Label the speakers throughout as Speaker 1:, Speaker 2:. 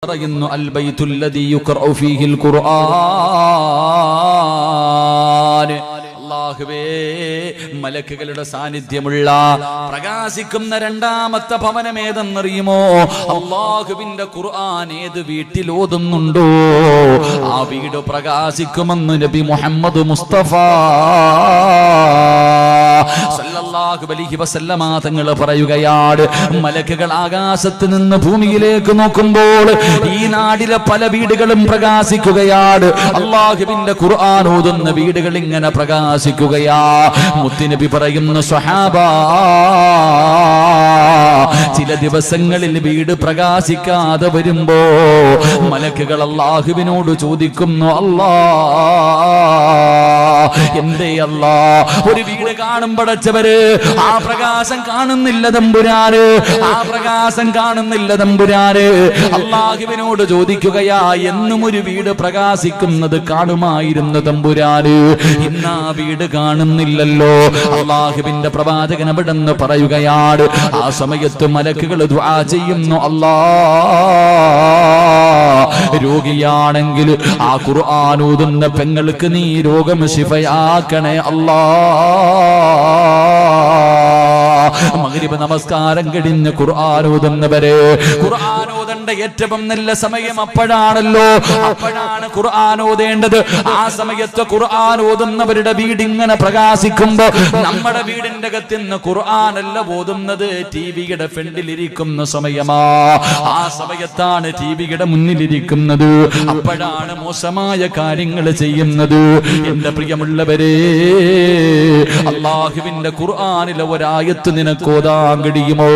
Speaker 1: പറയുന്നു അൽ ബൈത്തുൽ ലദീ യുഖറഉ ഫീഹിൽ ഖുർആൻ. അല്ലാഹുവേ, മലക്കുകളുടെ സാന്നിധ്യമുള്ള പ്രകാശിക്കുന്ന രണ്ടാമത്തെ ഭവനം ഏതെന്നറിയുമോ? അല്ലാഹുവിന്റെ ഖുർആൻ ഏത് വീട്ടിൽ ഓതുന്നുണ്ടോ ആ വീട് പ്രകാശിക്കുമെന്ന് നബി മുഹമ്മദ് മുസ്തഫ സല്ലല്ലാഹു അലൈഹി വസല്ലമ തങ്ങൾ പറയുകയാണ്, മലക്കുകൾ ആകാശത്ത് നിന്ന് ഭൂമിയിലേക്ക് നോക്കുമ്പോൾ ഈ നാടിലെ പല വീടുകളും പ്രകാശിക്കുകയാണ്. അല്ലാഹുവിന്റെ ഖുർആൻ ഓതുന്ന വീടുകൾ ഇങ്ങനെ പ്രകാശിക്കുകയാ. മുത്തുനബി പറയുന്നു, സ്വഹാബാ, ചില ദിവസങ്ങളിൽ വീട് പ്രകാശിക്കാതെ വരുമ്പോ മലക്കുകൾ അല്ലാഹുവിനോട് ചോദിക്കുന്നു, അല്ലാ, എന്തേ അല്ലാ, ഒരു വീട് കാണുമ്പടച്ചവര് ആ പ്രകാശം കാണുന്നില്ല തമ്പുരാന്, ആ പ്രകാശം കാണുന്നില്ല തമ്പുരാന്. അല്ലാഹുവിനോട് ചോദിക്കുകയാ, എന്നും ഒരു വീട് പ്രകാശിക്കുന്നത് കാണുമായിരുന്നു തമ്പുരാന്, ഇന്നാ വീട് കാണുന്നില്ലല്ലോ. അല്ലാഹുവിന്റെ പ്രവാചകൻ അവിടെന്ന് പറയുകയാണ്, ആ സമയത്ത് മലക്കുകൾ ദുആ ചെയ്യുന്നു, അല്ലാ, രോഗിയാണെങ്കിൽ ആ ഖുർആൻ ഓതുന്ന പെങ്ങൾക്ക് നീ രോഗം ശിഫയാക്കണേ അല്ലാ. മഗ്രിബ് നമസ്കാരം കഴിഞ്ഞ് ഖുർആൻ ഓതുന്നവരെ, ഖുർആൻ ഓതേണ്ട ഏറ്റവും നല്ല സമയം അപ്പോഴാണല്ലോ, അപ്പോഴാണ് ഖുർആൻ ഓതേണ്ടത്. ആ സമയത്ത് ഖുർആൻ ഓതുന്നവരുടെ വീട് ഇങ്ങനെ പ്രകാശിക്കുമ്പോ നമ്മുടെ വീടിന്റെ അകത്തുനിന്ന് ഖുർആൻ അല്ല ഓതുന്നത്, ടിവിയുടെ ഫ്രണ്ടിലിരിക്കുന്ന സമയമാ. ആ സമയത്താണ് ടിവിയുടെ മുന്നിലിരിക്കുന്നത്, അപ്പോഴാണ് മോശമായ കാര്യങ്ങൾ ചെയ്യുന്നത്. എന്റെ പ്രിയമുള്ളവരെ, അല്ലാഹുവിന്റെ ഖുർആനിലെ ഒരായത്ത് നിനക്ക് ഓതാൻ കഴിയുമോ?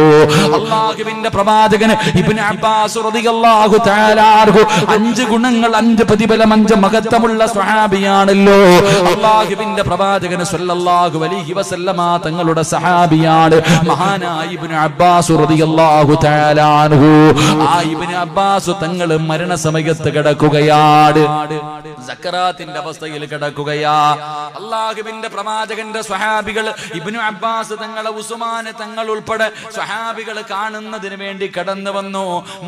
Speaker 1: അല്ലാഹുവിന്റെ പ്രവാചകൻ ഇബ്നു അബ്ബാസ് റളിയല്ലാഹു തആല അൻഹു 5 ഗുണങ്ങൾ 5 പ്രതിഫലം 5 മഹത്വമുള്ള സ്വഹാബിയാണല്ലോ. അല്ലാഹുവിന്റെ പ്രവാചകൻ സ്വല്ലല്ലാഹു അലൈഹി വസല്ലമ തങ്ങളുടെ സഹാബിയാണ് മഹാനായ ഇബ്നു അബ്ബാസ് റളിയല്ലാഹു തആല അൻഹു. ആ ഇബ്നു അബ്ബാസ് തങ്ങൾ മരണസമയത്ത് കിടക്കുകയാണ്, സക്കറാത്തിന്റെ അവസ്ഥയിൽ കിടക്കുകയാ. അല്ലാഹുവിന്റെ പ്രവാചകന്റെ സ്വഹാബികൾ ഇബ്നു അബ്ബാസ് തങ്ങളെ, ഉസ്മാൻ തങ്ങൾ ഉൾപ്പെടെ സ്വഹാബികൾ കാണുന്നതിന് വേണ്ടി കടന്നു വന്നു.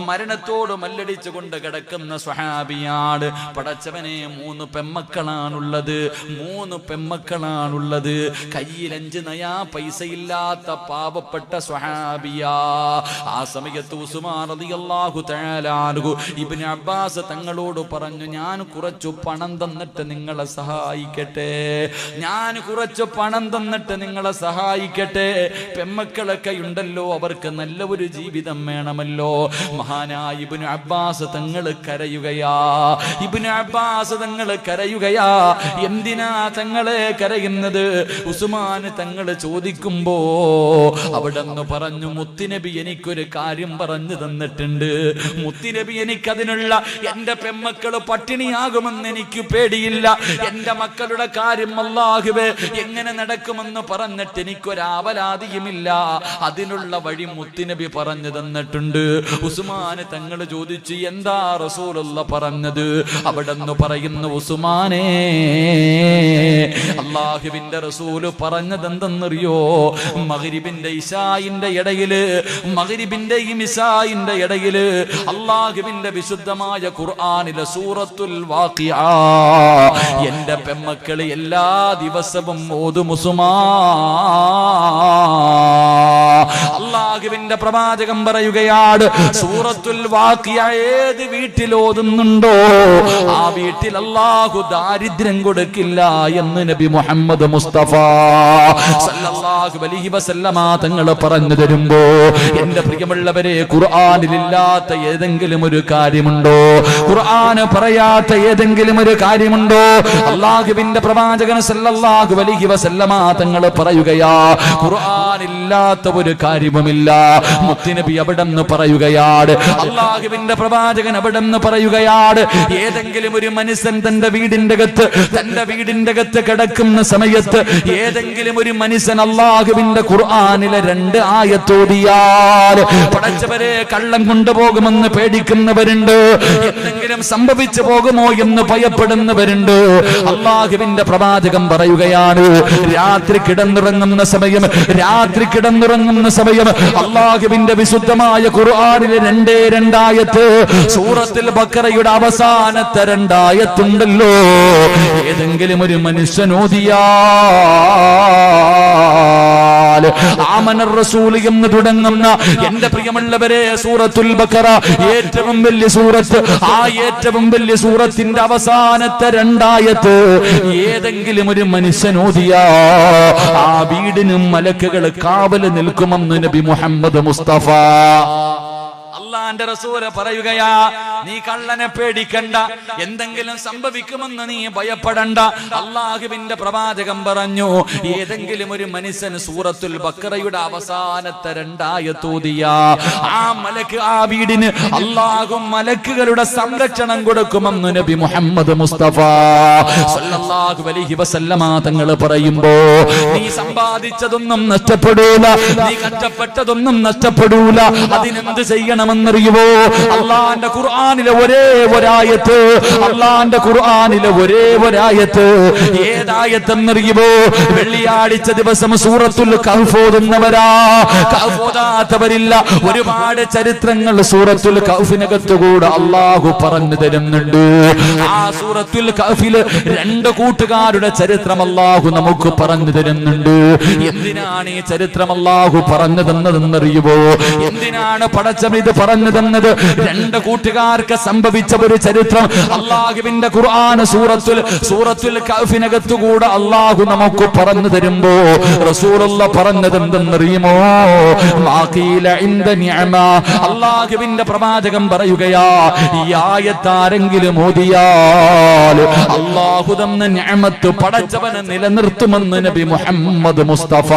Speaker 1: മരണത്തോട് മല്ലടിച്ചുകൊണ്ട് കിടക്കുന്ന സ്വഹാബിയാണ്. പടച്ചവനെ, 3 പെമ്മക്കളാണുള്ളത്, 3 പെമ്മക്കളാണുള്ളത്. കയ്യിൽ 5 നയാ പൈസ ഇല്ലാത്ത പാവപ്പെട്ട സ്വഹാബിയാ. ആ സമയത്ത് ഉസ്മാൻ റളിയല്ലാഹു തആല അൻഹു ഇബ്നു അബ്ബാസ് തങ്ങളോട് പറഞ്ഞു, ഞാൻ കുറച്ചു പണം തന്നിട്ട് നിങ്ങളെ സഹായിക്കട്ടെ, ഞാൻ കുറച്ച് പണം തന്നിട്ട് നിങ്ങളെ സഹായിക്കട്ടെ. പെമ്മക്കളൊക്കെ ഉണ്ടല്ലോ, അവർക്ക് നല്ല ഒരു ജീവിതം വേണമല്ലോ. മഹാനായ ഇബ്നു അബ്ബാസ് തങ്ങൾ കരയുകയാ. ഇബ്നു അബ്ബാസ് തങ്ങൾ കരയുകയാ. എന്തിനാ തങ്ങളെ കരയുന്നത്? ഉസ്മാൻ തങ്ങൾ ചോദിക്കുമ്പോ അവിടെന്ന് പറഞ്ഞു, മുത്തുനബി എനിക്കൊരു കാര്യം പറഞ്ഞു തന്നിട്ടുണ്ട്. മുത്തുനബി എനിക്കതിനുള്ള, എന്റെ പെമ്മക്കള് പട്ടിണിയാകുമെന്ന് എനിക്ക് പേടിയില്ല. എന്റെ മക്കളുടെ കാര്യം അല്ലാഹുവേ എങ്ങനെ നടക്കുമെന്ന് പറഞ്ഞിട്ട് എനിക്കൊരാവലാതിയുമില്ല. അതിനുള്ള വഴി മുത്തുനബി പറഞ്ഞു തന്നിട്ടുണ്ട്. ഉസ്മാൻ തങ്ങൾ ചോദിച്ചു, എന്താ റസൂലുള്ള പറഞ്ഞത്? അവിടെന്ന് പറയുന്നു, ഉസ്മാനേ, അല്ലാഹുവിന്റെ റസൂല് പറഞ്ഞത് എന്തെന്നറിയോ? മഗ്രിബിന്റെ ഇശായിന്റെ ഇടയില്, മഗ്രിബിന്റെയും ഇശായിന്റെ ഇടയില് അല്ലാഹുവിന്റെ വിശുദ്ധമായ ഖുർആനിലെ സൂറത്തുൽ വാഖിഅ എന്റെ പെമ്മക്കള് എല്ലാ ദിവസവും ഓതും അല്ലാഹുവിന്റെ പ്രവാചകൻ പറയുകയാണ്, സൂറത്തുൽ വാഖിഅ ഏത് വീട്ടിൽ ഓതുന്നുണ്ടോ ആ വീട്ടിൽ അല്ലാഹു ദാരിദ്ര്യം കൊടുക്കില്ല എന്ന് നബി മുഹമ്മദ് മുസ്തഫ സല്ലല്ലാഹു അലൈഹി വസല്ലമ തങ്ങൾ പറഞ്ഞു തരുമ്പോ, എന്റെ പ്രിയമുള്ളവരെ, ഖുർആനിലില്ലാത്ത ഏതെങ്കിലും ഒരു കാര്യമുണ്ടോ? ഖുർആൻ പറയാത്ത ഏതെങ്കിലും ഒരു കാര്യമുണ്ടോ? അല്ലാഹുവിന്റെ പ്രവാചകൻ സല്ലല്ലാഹു അലൈഹി വസല്ലമ തങ്ങൾ പറയുകയാ, ഖുർആനില്ലാത്ത ഒരു കാര്യവുമില്ല. മുത്തുനബി അവിടെന്ന് പറയുകയാണ്, അല്ലാഹുവിന്റെ പ്രവാചകൻ അവിടെന്ന് പറയുകയാണ്, ഏതെങ്കിലും ഒരു മനുഷ്യൻ തന്റെ വീടിന്റെ അകത്ത് കിടക്കുന്ന സമയത്ത് ഏതെങ്കിലും ഒരു മനുഷ്യൻ അല്ലാഹുവിന്റെ ഖുർആനിലെ 2 ആയത്തോതിയാൽ പടച്ചവരെ കള്ളം കൊണ്ടുപോകുമെന്ന് പേടിക്കുന്നവരുണ്ട്. എന്തെങ്കിലും എന്തെങ്കിലും സംഭവിച്ചു പോകുമോ എന്ന് ഭയപ്പെടുന്നവരുണ്ട്. അള്ളാഹുവിന്റെ പ്രവാചകം പറയുകയാണ്, രാത്രി കിടന്നുറങ്ങുന്ന സമയം അള്ളാഹുവിന്റെ വിശുദ്ധമായ ഖുർആനിലെ 2 ആയത്ത്, സൂറത്തുൽ ബഖറയുടെ അവസാനത്തെ 2 ആയത്തുണ്ടല്ലോ, ഏതെങ്കിലും ഒരു മനുഷ്യൻ ഓതിയാൽ ആമനർ റസൂൽ എന്ന് തുടങ്ങുന്ന എന്റെ പ്രിയമുള്ളവരെ സൂറത്തുൽ ബഖറ ഏറ്റവും വലിയ സൂറത്ത്, ആ ഏറ്റവും വലിയ സൂറത്തിന്റെ അവസാനത്തെ 2 ആയത്ത് ഏതെങ്കിലും ഒരു മനുഷ്യൻ ഓതിയാ ആ വീടിനും മലക്കുകൾ കാവല് നിൽക്കുമെന്ന് നബി മുഹമ്മദ് മുസ്തഫ. അള്ളാന്റെ റസൂല് പറയുകയാ, നീ കള്ളനെ പേടിക്കണ്ട, എന്തെങ്കിലും സംഭവിക്കുമെന്ന് നീ ഭയപ്പെടണ്ട. അള്ളാഹുവിന്റെ പ്രവാചകം പറഞ്ഞു, ഏതെങ്കിലും ഒരു മനുഷ്യൻ സൂറത്തുൽ ബഖറയുടെ അവസാനത്തെ 2 ആയത്ത് ഓതിയാ ആ മലക്ക്, ആ വീടിന് അള്ളാഹു മലക്കുകളുടെ സംരക്ഷണം കൊടുക്കുമെന്ന് നബി മുഹമ്മദ് മുസ്തഫ സല്ലല്ലാഹു അലൈഹി വസല്ലമ തങ്ങൾ പറയുമ്പോ, നീ സമ്പാദിച്ചതൊന്നും നഷ്ടപ്പെടൂല, നീ കഷ്ടപ്പെട്ടതൊന്നും നഷ്ടപ്പെടൂല. അതിനെന്ത് ചെയ്യണമെന്നറിയുമോ? അള്ളാന്റെ ഖുർആനിലെ ഒരേ ഒരായത്ത്, ഏതായത്തെന്നറിയുമോ? വെള്ളിയാഴ്ച ദിവസം സൂറത്തുൽ കഹ്ഫ് ഓതുന്നവരാ, കഹ്ഫ് ഓതാത്തവരില്ല. ഒരുപാട് ചരിത്രങ്ങൾ സൂറത്തുൽ കഹ്ഫിനകത്തുകൂടെ അള്ളാഹു പറഞ്ഞു തരുന്നുണ്ട്. ആ സൂറത്തുൽ കഹ്ഫില് 2 കൂട്ടുകാരുടെ ചരിത്രം അള്ളാഹു നമുക്ക് പറഞ്ഞു തരുന്നുണ്ട്. എന്തിനാണ് ഈ ചരിത്രം അള്ളാഹു പറഞ്ഞു തന്നതെന്നറിയുമോ? എന്തിനാണ് പടച്ചവൻ ഇത് പറഞ്ഞു തന്നത്? 2 കൂട്ടുകാർക്ക് സംഭവിച്ച ഒരു ചരിത്രം അള്ളാഹുവിന്റെ ഖുർആൻ സൂറത്തുൽ കഹ്ഫിനകത്തുകൂടെ അള്ളാഹു നമുക്ക് പറഞ്ഞു തരുമ്പോ റസൂലുള്ള പറഞ്ഞത് എന്തെന്നറിയുമോ? അള്ളാഹുവിന്റെ പ്രവാചകം പറയുകയാ, ഈ ആയത്താരെങ്കിലും ഓതിയാൽ അള്ളാഹു തന്ന നിഅമത്ത് പടച്ചവനെ നിലനിർത്തുമെന്ന് നബി മുഹമ്മദ് മുസ്തഫ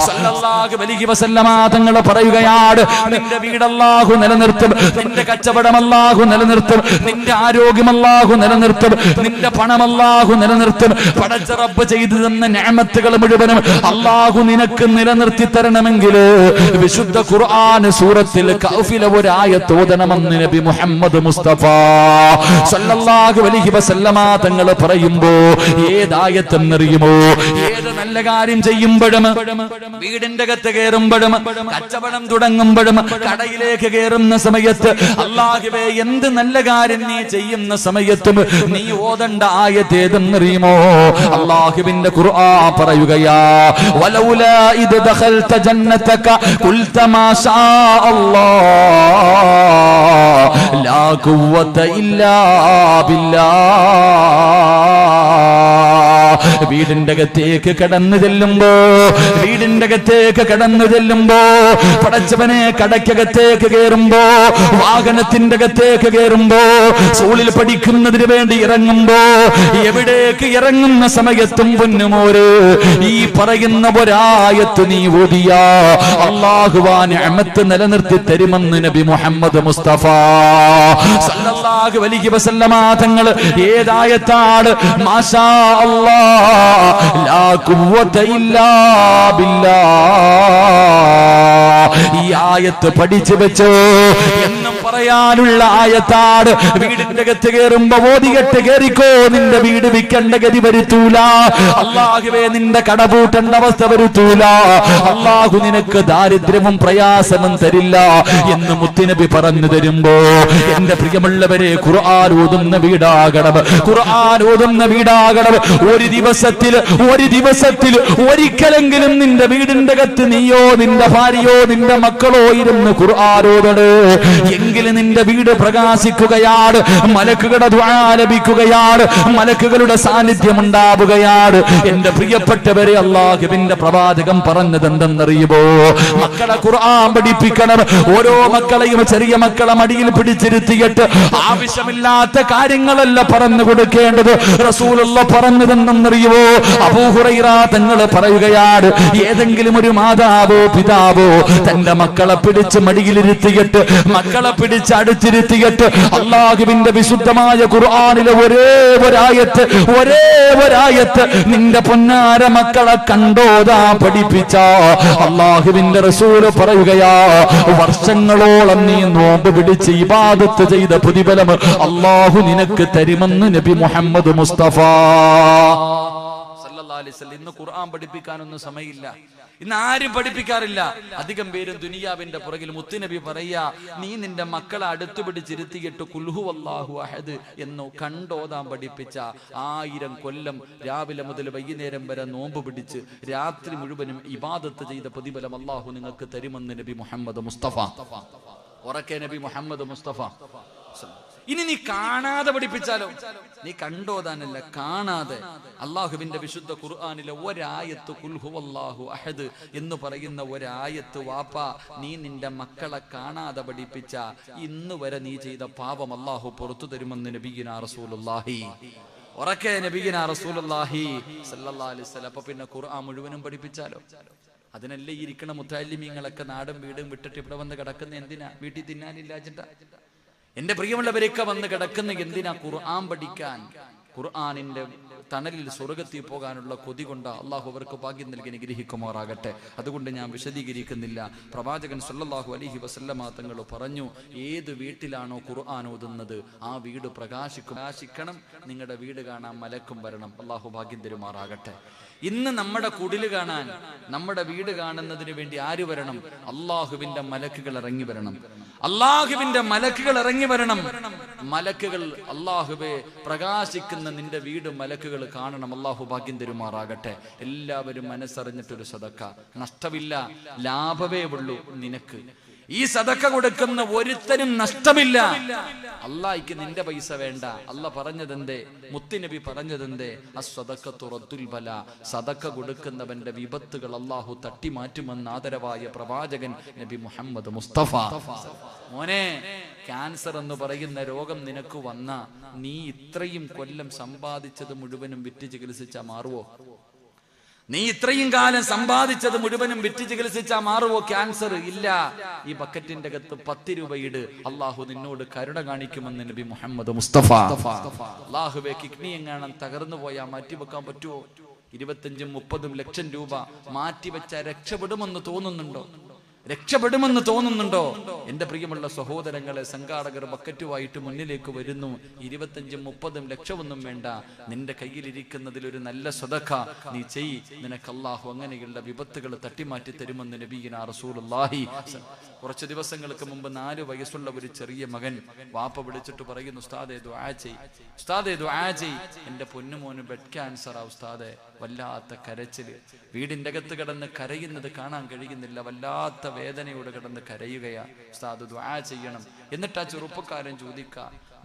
Speaker 1: സല്ലല്ലാഹു അലൈഹി വസല്ലമ തങ്ങൾ പറയുകയാണ്, നിന്റെ വീട് അല്ലാഹു നിലനിർത്തും, നിന്റെ കച്ചവടം അല്ലാഹു നിലനിർത്തും, നിന്റെ ആരോഗ്യം അല്ലാഹു നിലനിർത്തും, നിന്റെ പണം അല്ലാഹു നിലനിർത്തും. പടച്ച റബ്ബ് ചെയ്തു തന്ന നിഅമത്തുകൾ മുഴുവനും അല്ലാഹു നിനക്ക് നിലനിർത്തി തരണമെങ്കിൽ വിശുദ്ധ ഖുർആൻ സൂറത്തുൽ കഹ്ഫിലെ ഒരു ആയത്ത് ഓതണമെന്ന് നബി മുഹമ്മദ് മുസ്തഫ സല്ലല്ലാഹു അലൈഹി വസല്ലമ തങ്ങൾ പറയുമ്പോ, ഏതായത്തെന്നറിയുമോ? ഏത് നല്ല കാര്യം ചെയ്യുമ്പോഴും, വീടിന്റെ അകത്ത് കയറുമ്പോഴും, കച്ചവടം തുടങ്ങുമ്പോഴും, കടയിലേക്ക് കയറുന്ന സമയത്ത്, അല്ലാഹുവേ എന്ത് നല്ല കാര്യം നീ ചെയ്യുന്ന സമയത്തും നീ ഓതണ്ട ആയത്ത് ഏതെന്നറിയുമോ? അല്ലാഹുവിന്റെ ഖുർആൻ പറയുകയാ, വലൗലാ ഇദ് ദഖൽത ജന്നതക ഖുൽത മാ ശാ അല്ലാഹ് ലാ ഖുവത ഇല്ലാ ബില്ലാഹ്. വീടിന്റെ അകത്തേക്ക് കടന്നു ചെല്ലുമ്പോ പടച്ചവനെ കടക്കകത്തേക്ക് കയറുമ്പോ, വാഹനത്തിന്റെ അകത്തേക്ക് കയറുമ്പോ, സ്കൂളിൽ പഠിക്കുന്നതിന് വേണ്ടി ഇറങ്ങുമ്പോ, എവിടേക്ക് ഇറങ്ങുന്ന സമയത്തും പൊന്നുമോര് ഈ പറയുന്ന ഒരായത്ത് നീ ഓതിയാ അല്ലാഹുവാ നിഅമത്ത് നിലനിർത്തി തരുമെന്ന് നബി മുഹമ്മദ് മുസ്തഫ സല്ലല്ലാഹു അലൈഹി വസല്ലമ തങ്ങൾ ഏതായത്താണ്? മാഷാ അല്ലാഹ് ലാ ഖുവത ഇല്ലാ ബില്ലാഹ്. ഈ ആയത്ത് പഠിച്ചു വെച്ചോ എന്നും പറയാനുള്ള ആയത്താണ്. വീടിന്റെ അകത്ത് കയറുമ്പോ ഓതികെട്ട് കയറിക്കോ, നിന്റെ വീട് വിൽക്കേണ്ട ഗതി വരുത്തൂല. അല്ലാഹുവേ നിന്റെ കട പൂട്ടേണ്ട അവസ്ഥ വരുത്തൂല. അല്ലാഹു നിനക്ക് ദാരിദ്ര്യവും പ്രയാസവും തരില്ല എന്ന് മുത്തുനബി പറഞ്ഞു തരുമ്പോ, എന്റെ പ്രിയമുള്ളവരെ, ഖുർആൻ ഓതുന്ന വീടാകണം. ഒരു ദിവസത്തിൽ ഒരിക്കലെങ്കിലും നിന്റെ വീടിന്റെ അകത്ത് നീയോ നിന്റെ ഭാര്യയോ നിന്റെ മക്കളോ ഇരുന്ന് ഖുർആൻ ഓതണേ. എങ്കിലും നിന്റെ വീട് പ്രകാശിക്കുകയാണ്, മലക്കുകളുടെ ദുആ ലഭിക്കുകയാണ്, മലക്കുകളുടെ സാന്നിധ്യം ഉണ്ടാവുകയാണ്. എന്റെ പ്രിയപ്പെട്ടവരെ, അല്ലാഹുവിന്റെ പ്രവാചകം പറഞ്ഞത് എന്തെന്നറിയുമോ? മക്കളെ ഖുർആൻ പഠിപ്പിക്കണം. ഓരോ മക്കളെയും ചെറിയ മക്കളെ മടിയിൽ പിടിച്ചിരുത്തിയിട്ട് ആവശ്യമില്ലാത്ത കാര്യങ്ങളല്ല പറഞ്ഞു കൊടുക്കേണ്ടത്. റസൂലുള്ള പറഞ്ഞതെന്തെന്നറിയുമോ? അബൂ ഹുറൈറ തങ്ങൾ പറയുകയാണ്, ഏതെങ്കിലും ഒരു മാതാവോ പിതാവോ തന്റെ മക്കളെ പിടിച്ച് മടിയിലിരുത്തിയിട്ട് പിടിച്ച് അടുത്തിരുത്തിയിട്ട് അള്ളാഹുവിന്റെ വിശുദ്ധമായ ഖുർആനിലെ ഒരേ ഒരായത്ത് നിന്റെ പൊന്നാര മക്കളെ കണ്ടോതാ പഠിപ്പിച്ച അള്ളാഹുവിന്റെ റസൂൽ പറയുകയാ, വർഷങ്ങളോളം നീ നോമ്പ് പിടിച്ച് ഇബാദത്ത് ചെയ്ത പ്രതിഫലം അള്ളാഹു നിനക്ക് തരുമെന്ന് നബി മുഹമ്മദ് മുസ്തഫ സല്ലല്ലാഹു അലൈഹി വസല്ലം. ഇന്ന് ഖുർആൻ പഠിപ്പിക്കാനൊന്നും സമയമില്ല, ഇന്ന് ആരും പഠിപ്പിക്കാറില്ല. അധികം പേരും ദുനിയാവിന്റെ പുറകിൽ. മുത്തുനബി പറയാ, നീ നിന്റെ മക്കളെ അടുത്ത് പിടിച്ചിരുത്തിയിട്ട് ഖുൽ ഹുവല്ലാഹു അഹദ് എന്ന് കണ്ടോതാൻ പഠിപ്പിച്ച 1000 കൊല്ലം രാവിലെ മുതൽ വൈകുന്നേരം വരെ നോമ്പ് പിടിച്ച് രാത്രി മുഴുവനും ഇബാദത്ത് ചെയ്ത പ്രതിഫലം അള്ളാഹു നിങ്ങൾക്ക് തരുമെന്ന് നബി മുഹമ്മദ് മുസ്തഫ. ഉറക്കെ നബി മുഹമ്മദ് മുസ്തഫ. ഇനി നീ കാണാതെ പഠിപ്പിച്ചാലോ? നീ കണ്ടോതാനല്ല, കാണാതെ അള്ളാഹുവിന്റെ വിശുദ്ധ ഖുർആനിലെ ഒരായത്ത് ഖുൽ ഹുവല്ലാഹു അഹദ് എന്ന് പറയുന്ന ഒരായത്ത് വാപ്പ നീ നിന്റെ മക്കളെ കാണാതെ പഠിപ്പിച്ച ഇന്ന് വരെ നീ ചെയ്ത പാപം അള്ളാഹു പുറത്തു തരുമെന്ന് നബിയിനാ റസൂലുള്ളാഹി. ഉറക്കെ നബിയിനാ റസൂലുള്ളാഹി സല്ലല്ലാഹു അലൈഹി വസല്ലം. അപ്പൊ പിന്നെ ഖുർആൻ മുഴുവനും പഠിപ്പിച്ചാലോ? അതിനല്ലേ ഇരിക്കണ മുത്തഅല്ലിമീങ്ങളൊക്കെ നാടും വീടും വിട്ടിട്ട് ഇവിടെ വന്ന് കിടക്കുന്ന എന്തിനാ? വീട്ടിൽ തിന്നാനില്ലാച്ചിട്ടാ? എന്റെ പ്രിയമുള്ളവരൊക്കെ വന്ന് കിടക്കുന്ന എന്തിനാ? ഖുർആൻ പഠിക്കാൻ. ഖുർആനിന്റെ തണലിൽ സ്വർഗത്തിൽ പോകാനുള്ള കൊതി കൊണ്ട് അള്ളാഹു അവർക്ക് ഭാഗ്യം നൽകി അനുഗ്രഹിക്കുമാറാകട്ടെ. അതുകൊണ്ട് ഞാൻ വിശദീകരിക്കുന്നില്ല. പ്രവാചകൻ സല്ലല്ലാഹു അലൈഹി വസല്ലമ തങ്ങൾ പറഞ്ഞു, ഏത് വീട്ടിലാണോ ഖുർആൻ ഓതുന്നത് ആ വീട് പ്രകാശിക്കണം. നിങ്ങളുടെ വീട് കാണാൻ മലക്കും വരണം. അള്ളാഹു ഭാഗ്യം തരുമാറാകട്ടെ. ഇന്ന് നമ്മുടെ കുടില് കാണാൻ, നമ്മുടെ വീട് കാണുന്നതിന് വേണ്ടി ആര് വരണം? അള്ളാഹുവിന്റെ മലക്കുകൾ ഇറങ്ങി വരണം. അള്ളാഹുവിന്റെ മലക്കുകൾ ഇറങ്ങി വരണം. മലക്കുകൾ അള്ളാഹുവെ പ്രകാശിക്കുന്ന നിന്റെ വീട് മലക്കുകൾ കാണണം. അള്ളാഹു ഭാഗ്യം തരുമാറാകട്ടെ. എല്ലാവരും മനസ്സറിഞ്ഞിട്ടൊരു സദക്ക, നഷ്ടമില്ല, ലാഭമേ ഉള്ളൂ നിനക്ക്. ഈ സദക്ക കൊടുക്കുന്ന ഒരുത്തനും നഷ്ടമില്ല. അള്ളാഹിക്ക് നിന്റെ പൈസ വേണ്ട. അല്ല പറഞ്ഞതെന്തേ? മുത്തുനബി പറഞ്ഞതെന്തേ? അസ്സദഖത്തു റദ്ദുൽ ബലാ. സദക്ക കൊടുക്കുന്നവന്റെ വിപത്തുകൾ അള്ളാഹു തട്ടിമാറ്റുമെന്ന് ആദരവായ പ്രവാചകൻ നബി മുഹമ്മദ് മുസ്തഫ. മോനെ, ക്യാൻസർ എന്ന് പറയുന്ന രോഗം നിനക്ക് വന്ന നീ ഇത്രയും കൊല്ലം സമ്പാദിച്ചത് മുഴുവനും വിറ്റ് ചികിത്സിച്ചാ മാറുവോ? നീ ഇത്രയും കാലം സമ്പാദിച്ചത് മുഴുവനും വിറ്റ് ചികിത്സിച്ചാ മാറുവോ ക്യാൻസർ? ഇല്ല. ഈ ബക്കറ്റിന്റെ അകത്ത് 10 രൂപ ഇട്, അള്ളാഹു നിന്നോട് കരുണ കാണിക്കുമെന്ന് നബി മുഹമ്മദ് മുസ്തഫ. അള്ളാഹുവെ, കിഡ്നി എങ്ങാനും തകർന്നു പോയാൽ മാറ്റിവെക്കാൻ പറ്റുമോ? 25-30 ലക്ഷം രൂപ മാറ്റിവെച്ചാൽ രക്ഷപ്പെടുമെന്ന് തോന്നുന്നുണ്ടോ? രക്ഷപ്പെടുമെന്ന് തോന്നുന്നുണ്ടോ? എന്റെ പ്രിയമുള്ള സഹോദരങ്ങളെ, സംഘാടകർ ബക്കറ്റുമായിട്ട് മുന്നിലേക്ക് വരുന്നു. 25-30 ലക്ഷമൊന്നും വേണ്ട, നിന്റെ കയ്യിലിരിക്കുന്നതിൽ ഒരു നല്ല സദഖ നീ ചെയ്. നിനക്ക് അല്ലാഹു അങ്ങനെയുള്ള വിപത്തുകൾ തട്ടിമാറ്റി തരുമെന്ന് നബിയിനാ റസൂലുള്ളാഹി. കുറച്ച് ദിവസങ്ങൾക്ക് മുമ്പ് 4 വയസ്സുള്ള ഒരു ചെറിയ മകൻ വാപ്പ വിളിച്ചിട്ട് പറയുന്നു, ഉസ്താദേ ദുആ ചെയ്, ഉസ്താദേ ദുആ ചെയ്. എന്റെ പൊന്നുമോന് ബെഡ് ക്യാൻസറാ ഉസ്താദേ. വല്ലാത്ത കരച്ചില്, വീടിന്റെ അകത്ത് കിടന്ന് കരയുന്നത് കാണാൻ കഴിയുന്നില്ല. വല്ലാത്ത വേദനയോട് കിടന്ന് കരയുകയാ. ഉസ്താദ് ദുആ ചെയ്യണം. എന്നിട്ട് ആ ചെറുപ്പക്കാരൻ ചോദിക്ക,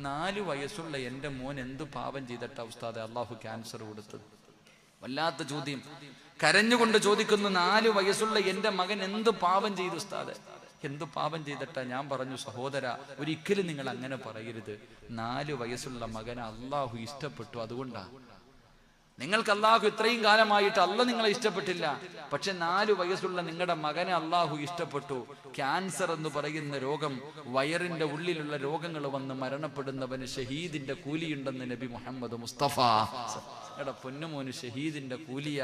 Speaker 1: 4 വയസ്സുള്ള എന്റെ മോൻ എന്ത് പാപം ചെയ്തിട്ടാ ഉസ്താദെ അള്ളാഹു ക്യാൻസർ കൊടുത്തത്? വല്ലാത്ത ചോദ്യം. കരഞ്ഞുകൊണ്ട് ചോദിക്കുന്നു, 4 വയസ്സുള്ള എന്റെ മകൻ എന്ത് പാപം ചെയ്തു ഉസ്താദെ? എന്ത് പാപം ചെയ്തിട്ടാ? ഞാൻ പറഞ്ഞു, സഹോദര, ഒരിക്കലും നിങ്ങൾ അങ്ങനെ പറയരുത്. 4 വയസ്സുള്ള മകനെ അള്ളാഹു ഇഷ്ടപ്പെട്ടു, അതുകൊണ്ടാ. നിങ്ങൾക്ക് അള്ളാഹു ഇത്രയും കാലമായിട്ട് അല്ല നിങ്ങളെ ഇഷ്ടപ്പെട്ടില്ല, പക്ഷെ 4 വയസ്സുള്ള നിങ്ങളുടെ മകനെ അള്ളാഹു ഇഷ്ടപ്പെട്ടു. ക്യാൻസർ എന്ന് പറയുന്ന രോഗം, വയറിന്റെ ഉള്ളിലുള്ള രോഗങ്ങൾ വന്ന് മരണപ്പെടുന്നവന് ഷഹീദിന്റെ കൂലിയുണ്ടെന്ന് നബി മുഹമ്മദ് മുസ്തഫ. എടാ പൊന്നുമോന് ഷഹീദിന്റെ കൂലിയ.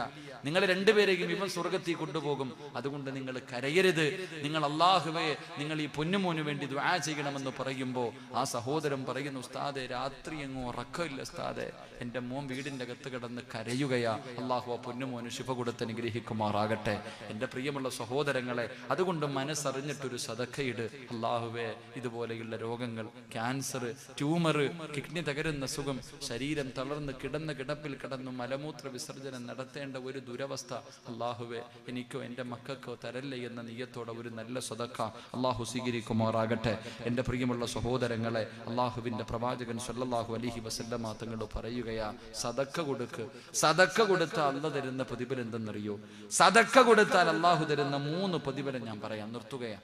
Speaker 1: നിങ്ങൾ രണ്ടുപേരെയും ഇവൻ സ്വർഗത്തിൽ കൊണ്ടുപോകും. അതുകൊണ്ട് നിങ്ങൾ കരയരുത്. നിങ്ങൾ അള്ളാഹുവേ, നിങ്ങൾ ഈ പൊന്നുമോന് വേണ്ടി ദുആ ചെയ്യണമെന്ന് പറയുമ്പോ ആ സഹോദരൻ പറയുന്നു, ഉസ്താദെ രാത്രി എങ്ങും ഉറക്കമില്ല ഉസ്താദെ, എന്റെ മോൻ വീടിന്റെ അകത്ത് കിടന്ന് കരയുകയാ. അള്ളാഹു ആ പൊന്നുമോന് ശിഫ കൊടുത്ത് അനുഗ്രഹിക്കുമാറാകട്ടെ. എന്റെ പ്രിയമുള്ള സഹോദരങ്ങളെ, അതുകൊണ്ട് മനസ്സറിഞ്ഞിട്ടൊരു സദഖയിട്. അള്ളാഹുവേ, ഇതുപോലെയുള്ള രോഗങ്ങൾ, ക്യാൻസർ, ട്യൂമർ, കിഡ്നി തകരുന്ന സുഖം, ശരീരം തളർന്ന് കിടന്ന കിടപ്പിൽ കിടന്നു മലമൂത്ര വിസർജനം നടത്തേണ്ട ഒരു ദുരവസ്ഥ, അള്ളാഹുവെ എനിക്കോ എൻ്റെ മക്കൾക്കോ തരല്ലേ എന്ന നിയ്യത്തോടെ ഒരു നല്ല സദഖ അള്ളാഹു സ്വീകരിക്കുമാറാകട്ടെ. എൻ്റെ പ്രിയമുള്ള സഹോദരങ്ങളെ, അള്ളാഹുവിൻ്റെ പ്രവാചകൻ സല്ലല്ലാഹു അലൈഹി വസല്ലമ തങ്ങൾ പറയുകയാ, സദഖ കൊടുക്ക്. സദഖ കൊടുത്താൽ അള്ളാഹു തരുന്ന പ്രതിഫലം എന്തെന്നറിയോ? സദഖ കൊടുത്താൽ അള്ളാഹു തരുന്ന 3 പ്രതിഫലം ഞാൻ പറയാം, നിർത്തുകയാ.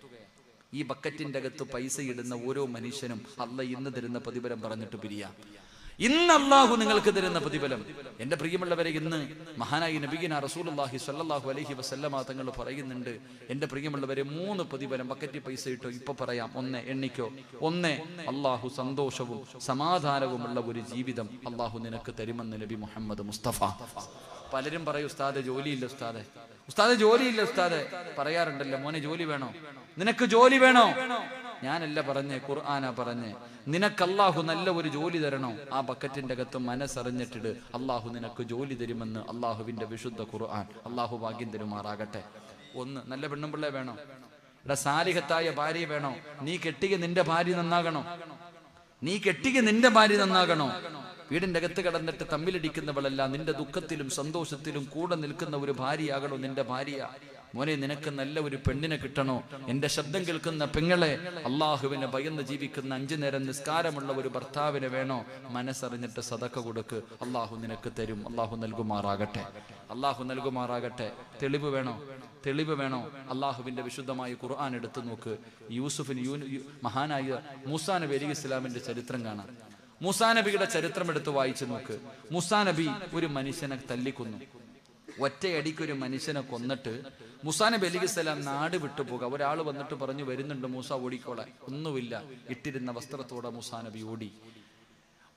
Speaker 1: ഈ ബക്കറ്റിന്റെ അകത്ത് പൈസ ഇടുന്ന ഓരോ മനുഷ്യനും അള്ളാഹ് ഇന്ന് തരുന്ന പ്രതിഫലം പറഞ്ഞിട്ട് പിരിയാം. ഇന്ന് അള്ളാഹു നിങ്ങൾക്ക് തരുന്ന പ്രതിഫലം. എന്റെ പ്രിയമുള്ളവരെ, ഇന്ന് മഹാനായി നബിയിന റസൂലുള്ളാഹി സ്വല്ലല്ലാഹു അലൈഹി വസല്ലമ തങ്ങൾ പറയുന്നുണ്ട്, എന്റെ പ്രിയമുള്ളവരെ, 3 പ്രതിഫലം ബക്കറ്റ് പൈസ ഇട്ടോ ഇപ്പൊ പറയാം. 1 എണ്ണിക്കോ. 1, അള്ളാഹു സന്തോഷവും സമാധാനവുമുള്ള ഒരു ജീവിതം അള്ളാഹു നിനക്ക് തരുമെന്ന് നബി മുഹമ്മദ് മുസ്തഫ. പലരും പറയും, ഉസ്താദെ ജോലിയില്ല, ഉസ്താദെ ജോലിയില്ല, ഉസ്താദെ പറയാറുണ്ടല്ലോ. മോനെ ജോലി വേണോ? നിനക്ക് ജോലി വേണോ? ഞാനല്ല പറഞ്ഞേ, ഖുർആനാ പറഞ്ഞേ. നിനക്ക് അള്ളാഹു നല്ല ഒരു ജോലി തരണോ? ആ ബക്കറ്റിന്റെ അകത്ത് മനസ്സറിഞ്ഞിട്ടിട്, അള്ളാഹു നിനക്ക് ജോലി തരുമെന്ന് അള്ളാഹുവിന്റെ വിശുദ്ധ ഖുർആൻ. അള്ളാഹു ഭാഗ്യം തരുമാറാകട്ടെ. 1, നല്ല പെണ്ണുമ്പിള്ളേ വേണോ? ഇവിടെ സാലിഹത്തായ ഭാര്യ വേണോ? നീ കെട്ടിയ നിന്റെ ഭാര്യ നന്നാകണോ? വീടിന്റെ അകത്ത് കിടന്നിട്ട് തമ്മിലടിക്കുന്നവളല്ല, നിന്റെ ദുഃഖത്തിലും സന്തോഷത്തിലും കൂടെ നിൽക്കുന്ന ഒരു ഭാര്യയാകണോ നിന്റെ ഭാര്യ. മോനെ, നിനക്ക് നല്ല ഒരു പെണ്ണിനെ കിട്ടണോ? എന്റെ ശബ്ദം കേൾക്കുന്ന പെങ്ങളെ, അള്ളാഹുവിനെ ഭയന്ന് ജീവിക്കുന്ന 5 നേരം നിസ്കാരമുള്ള ഒരു ഭർത്താവിനെ വേണോ? മനസ്സറിഞ്ഞിട്ട് സദക്ക കൊടുക്ക്, അള്ളാഹു നിനക്ക് തരും. അള്ളാഹു നൽകുമാറാകട്ടെ. തെളിവ് വേണോ? അള്ളാഹുവിന്റെ വിശുദ്ധമായ ഖുർആൻ എടുത്തു നോക്ക്. മഹാനായ മൂസാ നബി അലൈഹി ഇസ്ലാമിന്റെ ചരിത്രം കാണാം. മൂസാ നബിയുടെ ചരിത്രം എടുത്ത് വായിച്ചു നോക്ക്. മൂസാ നബി ഒരു മനുഷ്യനെ തല്ലിക്കൊന്നു. ഒറ്റയടിക്ക് ഒരു മനുഷ്യനെ കൊന്നിട്ട് മൂസാ നബി അലൈഹിസ്സലാം നാട് വിട്ടു പോകുക. ഒരാൾ വന്നിട്ട് പറഞ്ഞു, വരുന്നുണ്ട് മൂസ, ഓടിക്കോളെ. ഒന്നുമില്ല, ഇട്ടിരുന്ന വസ്ത്രത്തോടെ മൂസാ നബി ഓടി.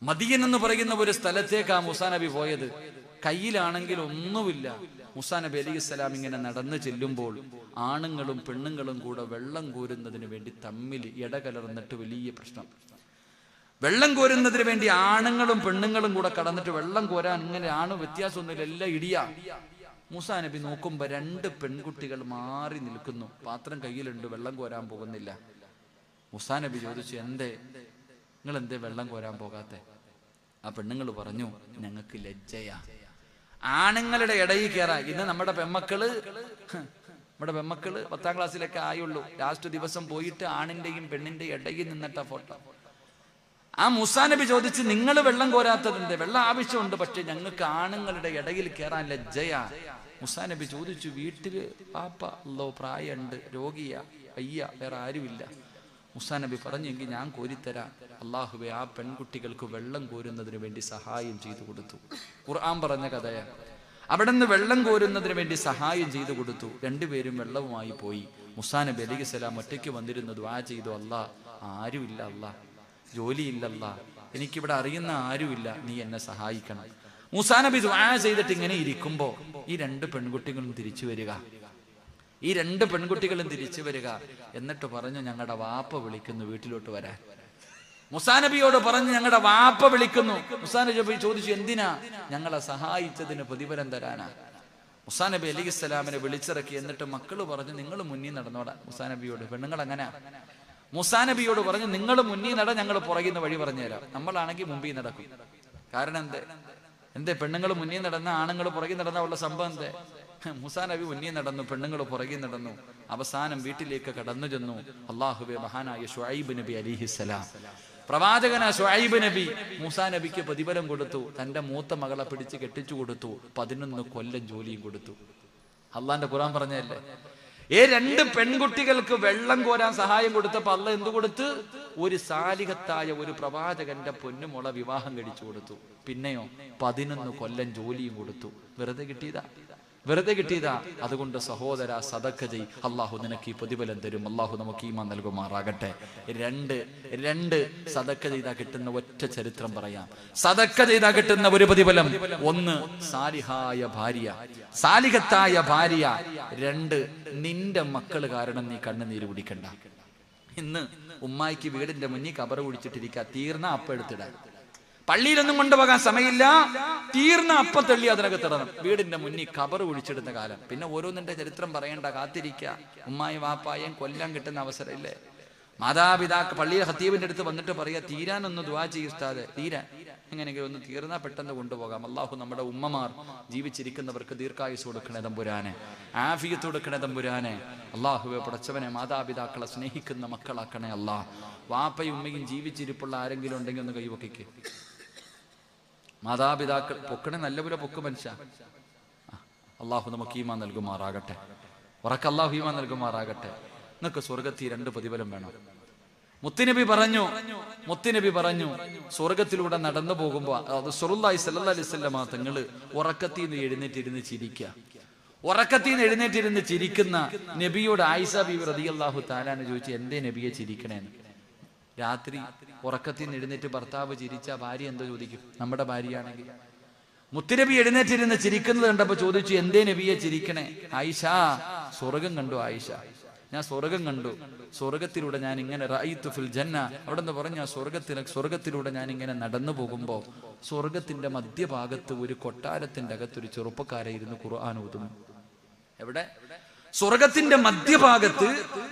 Speaker 1: മദിയൻ എന്ന് പറയുന്ന ഒരു സ്ഥലത്തേക്കാ മൂസാ നബി പോയത്. കയ്യിലാണെങ്കിൽ ഒന്നുമില്ല. മൂസാ നബി അലൈഹിസ്സലാം ഇങ്ങനെ നടന്നു ചെല്ലുമ്പോൾ ആണുങ്ങളും പെണ്ണുങ്ങളും കൂടെ വെള്ളം കോരുന്നതിന് വേണ്ടി തമ്മിൽ ഇടകലർന്നിട്ട് വലിയ പ്രശ്നം. വെള്ളം കോരുന്നതിന് വേണ്ടി ആണുങ്ങളും പെണ്ണുങ്ങളും കൂടെ കടന്നിട്ട് വെള്ളം കോരാൻ ഇങ്ങനെ വ്യത്യാസമൊന്നുമില്ല, എല്ലാം ഇടിയാ. മൂസാ നബി നോക്കുമ്പോ 2 പെൺകുട്ടികൾ മാറി നിൽക്കുന്നു. പാത്രം കയ്യിലുണ്ട്, വെള്ളം കോരാൻ പോകുന്നില്ല. മൂസാ നബി ചോദിച്ചു, നിങ്ങൾ എന്തേ വെള്ളം കോരാൻ പോകാത്തെ? ആ പെണ്ണുങ്ങൾ പറഞ്ഞു, ഞങ്ങൾക്ക് ലജ്ജയാ ആണുങ്ങളുടെ ഇടയിൽ കയറാ. ഇന്ന് നമ്മുടെ പെമ്മക്കള് 10ാം ക്ലാസ്സിലൊക്കെ ആയുള്ളൂ. ലാസ്റ്റ് ദിവസം പോയിട്ട് ആണിന്റെയും പെണ്ണിന്റെയും ഇടയിൽ നിന്നിട്ട ഫോട്ടോ. ആ മൂസാ നബി ചോദിച്ച്, നിങ്ങൾ വെള്ളം കോരാത്തതിന്റെ? വെള്ളം ആവശ്യമുണ്ട്, പക്ഷെ ഞങ്ങൾക്ക് ആണുങ്ങളുടെ ഇടയിൽ കയറാൻ ലജ്ജയാ. മൂസാ നബി ചോദിച്ചു, വീട്ടില് പാപ്പ അല്ലോ പ്രായമുണ്ട്, രോഗിയാ, അയ്യ, വേറെ ആരുമില്ല. മൂസാ നബി പറഞ്ഞു, എങ്കിൽ ഞാൻ കോരിത്തരാം. അള്ളാഹുവേ, ആ പെൺകുട്ടികൾക്ക് വെള്ളം കോരുന്നതിന് വേണ്ടി സഹായം ചെയ്തു കൊടുത്തു. ഖുർആൻ പറഞ്ഞ കഥയാ. അവിടെ നിന്ന് വെള്ളം കോരുന്നതിന് വേണ്ടി സഹായം ചെയ്തു കൊടുത്തു. 2 പേരും വെള്ളവുമായി പോയി. മൂസാ നബി അലൈഹിസ്സലാം ഒറ്റയ്ക്ക് വന്നിരുന്നു, ദുആ ചെയ്തു, അല്ലാ, ആരുമില്ല, അല്ലാ, ജോലിയില്ലല്ല, എനിക്കിവിടെ അറിയുന്ന ആരുമില്ല, നീ എന്നെ സഹായിക്കണം. മൂസാ നബി ദുആ ചെയ്തിട്ട് ഇങ്ങനെ ഇരിക്കുമ്പോ ഈ 2 പെൺകുട്ടികളും തിരിച്ചു വരിക. എന്നിട്ട് പറഞ്ഞു, ഞങ്ങളുടെ വാപ്പ വിളിക്കുന്നു, വീട്ടിലോട്ട് വരാൻ. മൂസാ നബിയോട് പറഞ്ഞു, ഞങ്ങളുടെ വാപ്പ വിളിക്കുന്നു. മൂസാ നബി ചോദിച്ചു, എന്തിനാ? ഞങ്ങളെ സഹായിച്ചതിന് പ്രതിഫലം തരാനാ. മൂസാ നബി അലൈഹിസ്സലാമിനെ വിളിച്ചിറക്കി. എന്നിട്ട് മക്കള് പറഞ്ഞു, നിങ്ങൾ മുന്നിൽ നടന്നോടാ. മൂസാ നബിയോട് പെണ്ണുങ്ങൾ അങ്ങനെ മൂസാ നബിയോട് പറഞ്ഞു, നിങ്ങൾ മുന്നിൽ നട, ഞങ്ങൾ പുറകിന്ന് വഴി പറഞ്ഞുതരാം. നമ്മളാണെങ്കിൽ മുമ്പിൽ നടക്കും. കാരണം എന്തേ പെണ്ണുങ്ങൾ മുന്നിൽ നടന്ന ആണുങ്ങൾ പുറകിൽ നടന്ന ഉള്ള സംഭവം എന്തേ? മൂസാ നബി മുന്നിൽ നടന്നു, പെണ്ണുങ്ങൾ പുറകിൽ നടന്നു. അവസാനം വീട്ടിലേക്ക് കടന്നു ചെന്നു. അള്ളാഹുവേ, മഹാനായ ശുഐബ് നബി അലൈഹിസ്സലാം, പ്രവാചകനാ ശുഐബ് നബി മൂസാ നബിക്ക് പ്രതിഫലം കൊടുത്തു. തന്റെ മൂത്ത മകളെ പിടിച്ച് കെട്ടിച്ചു കൊടുത്തു. 11 കൊല്ലം ജോലിയും കൊടുത്തു. അള്ളാന്റെ ഖുർആൻ പറഞ്ഞതല്ലേ. 2 പെൺകുട്ടികൾക്ക് വെള്ളം കോരാൻ സഹായം കൊടുത്തപ്പോ അള്ളാഹ് എന്തു കൊടുത്ത്? ഒരു സാലിഹത്തായ ഒരു പ്രവാചകന്റെ പൊന്നുമോളെ വിവാഹം കഴിച്ചു കൊടുത്തു. പിന്നെയോ 11 കൊല്ലം ജോലിയും കൊടുത്തു. വെറുതെ കിട്ടിയതാ. അതുകൊണ്ട് സഹോദര, സദക്ക ചെയ്, അള്ളാഹു നിനക്ക് ഈ പ്രതിഫലം തരും. അള്ളാഹു നമുക്ക് ഈമാൻ നൽകുമാറാകട്ടെ. 2 സദക്ക ചെയ്താ കിട്ടുന്ന ഒറ്റ ചരിത്രം പറയാം. സദക്ക ചെയ്താ കിട്ടുന്ന ഒരു പ്രതിഫലം: 1 സാലിഹത്തായ ഭാര്യ. 2 നിന്റെ മക്കള് കാരണം നീ കണ്ണുനീര് കുടിക്കണ്ട. ഇന്ന് ഉമ്മായിക്ക് വീടിന്റെ മുന്നിൽ കബറ് കുടിച്ചിട്ടിരിക്കുക, തീർന്ന അപ്പം എടുത്തിടാൻ. പള്ളിയിലൊന്നും കൊണ്ടുപോകാൻ സമയമില്ല, തീർന്ന അപ്പം തള്ളി അതിനകത്തിടണം. വീടിന്റെ മുന്നിൽ കബറ് കുഴിച്ചിടുന്ന കാലം. പിന്നെ ഓരോന്നിന്റെ ചരിത്രം പറയണ്ട, കാത്തിരിക്കുക. ഉമ്മായി വാപ്പായും കൊല്ലാൻ കിട്ടുന്ന അവസരമില്ലേ? മാതാപിതാക്കൾ പള്ളിയിലെ ഖത്തീബിന്റെ അടുത്ത് വന്നിട്ട് പറയാ, തീരാനൊന്ന് ദുആ ചെയ്യിസ്താതെ, തീരാൻ എങ്ങനെയെങ്കിലും ഒന്ന് തീർന്നാൽ പെട്ടെന്ന് കൊണ്ടുപോകാം. അള്ളാഹു നമ്മുടെ ഉമ്മമാർ ജീവിച്ചിരിക്കുന്നവർക്ക് ദീർഘായുസ് കൊടുക്കണേ തമ്പുരാനെ, ആഫിയത്ത് കൊടുക്കണേ തമ്പുരാനെ. അള്ളാഹുവെ പടച്ചവനെ, മാതാപിതാക്കളെ സ്നേഹിക്കുന്ന മക്കളാക്കണേ അള്ളാഹ്. വാപ്പയും ഉമ്മയും ജീവിച്ചിരിപ്പുള്ള ആരെങ്കിലും ഉണ്ടെങ്കിൽ ഒന്ന് കൈവക്കിക്ക്. മാതാപിതാക്കൾ പൊക്കണേ, നല്ലപോലെ പൊക്ക് മനുഷ്യ. അള്ളാഹു നമുക്ക് ഈമാൻ നൽകുമാറാകട്ടെ. ഉറക്ക അള്ളാഹു ഈമാൻ നൽകുമാറാകട്ടെ. നിങ്ങൾക്ക് സ്വർഗത്തിൽ 2 പ്രതിഫലം വേണം. മുത്തുനബി പറഞ്ഞു, മുത്തുനബി പറഞ്ഞു, സ്വർഗത്തിലൂടെ നടന്നു പോകുമ്പോ റസൂലുള്ളാഹി സ്വല്ലല്ലാഹി അലൈഹി വസല്ലമ തങ്ങള് ഉറക്കത്തിൽ നിന്ന് എഴുന്നേറ്റിരുന്ന് ചിരിക്കുക. ഉറക്കത്തിൽ നിന്ന് എഴുന്നേറ്റിരുന്ന് ചിരിക്കുന്ന നബിയോട് ആയിഷ ബീവി റളിയല്ലാഹു തആല ചോദിച്ചു, എന്തേ നബിയെ ചിരിക്കണേന്ന്. രാത്രി ഉറക്കത്തിൽ നിന്ന് എഴുന്നേറ്റ് ഭർത്താവ് ചിരിച്ച ഭാര്യ എന്തോ ചോദിക്കും? നമ്മുടെ ഭാര്യയാണെങ്കിൽ. മുത്തുനബി എഴുന്നേറ്റിരുന്ന് ചിരിക്കുന്നത് കണ്ടപ്പോ ചോദിച്ചു, എന്തേ നബിയെ ചിരിക്കണേ? ആയിഷ, സ്വർഗം കണ്ടു ആയിഷ, ഞാൻ സ്വർഗം കണ്ടു. സ്വർഗത്തിലൂടെ ഞാൻ ഇങ്ങനെ റഅയ്തു ഫിൽ ജന്ന, അവിടെ നിന്ന് പറഞ്ഞ സ്വർഗത്തിലൂടെ ഞാൻ ഇങ്ങനെ നടന്നു പോകുമ്പോ സ്വർഗത്തിന്റെ മധ്യഭാഗത്ത് ഒരു കൊട്ടാരത്തിന്റെ അകത്തൊരു ചെറുപ്പക്കാരെ ഇരുന്ന് ഖുർആൻ ഓതുന്നു. എവിടെ? സ്വർഗത്തിന്റെ മധ്യഭാഗത്ത്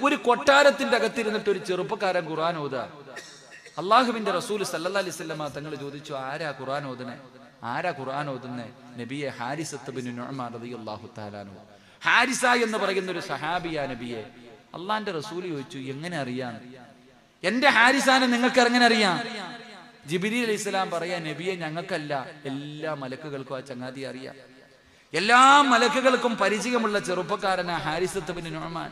Speaker 1: ഒരു കൊട്ടാരത്തിന്റെ അകത്തിരുന്നിട്ട് ഒരു ചെറുപ്പക്കാരൻ ഖുർആൻ ഓതുക. അള്ളാഹുവിന്റെ റസൂൽ സല്ലല്ലാഹു അലൈഹി വസല്ലമ തങ്ങൾ ചോദിച്ചു, ആരാ ഖുർആൻ ഓതുന്നേ? ആരാ ഖുർആൻ ഓതുന്നേ? നബിയെ, ഹാരിസത്ത് ബിൻ നുഅ്മാൻ റളിയല്ലാഹു തആല അൻഹു. ഹാരിസ എന്ന് പറയുന്ന ഒരു സഹാബിയാ നബിയെ. അള്ളാന്റെ റസൂൽ ചോദിച്ചു, എങ്ങനെ അറിയാം? എന്റെ ഹാരിസാനെ നിങ്ങൾക്ക് എങ്ങനെ അറിയാം? ജിബ്രീൽ അലൈഹിസ്സലാം പറയാ, നബിയെ, ഞങ്ങൾക്കല്ല, എല്ലാ മലക്കുകൾക്കും ആ ചങ്ങാതി അറിയാം. എല്ലാ മലക്കുകൾക്കും പരിചയമുള്ള ചെറുപ്പക്കാരനാ ഹാരിസത്ത് ബിൻ നുഅ്മാൻ.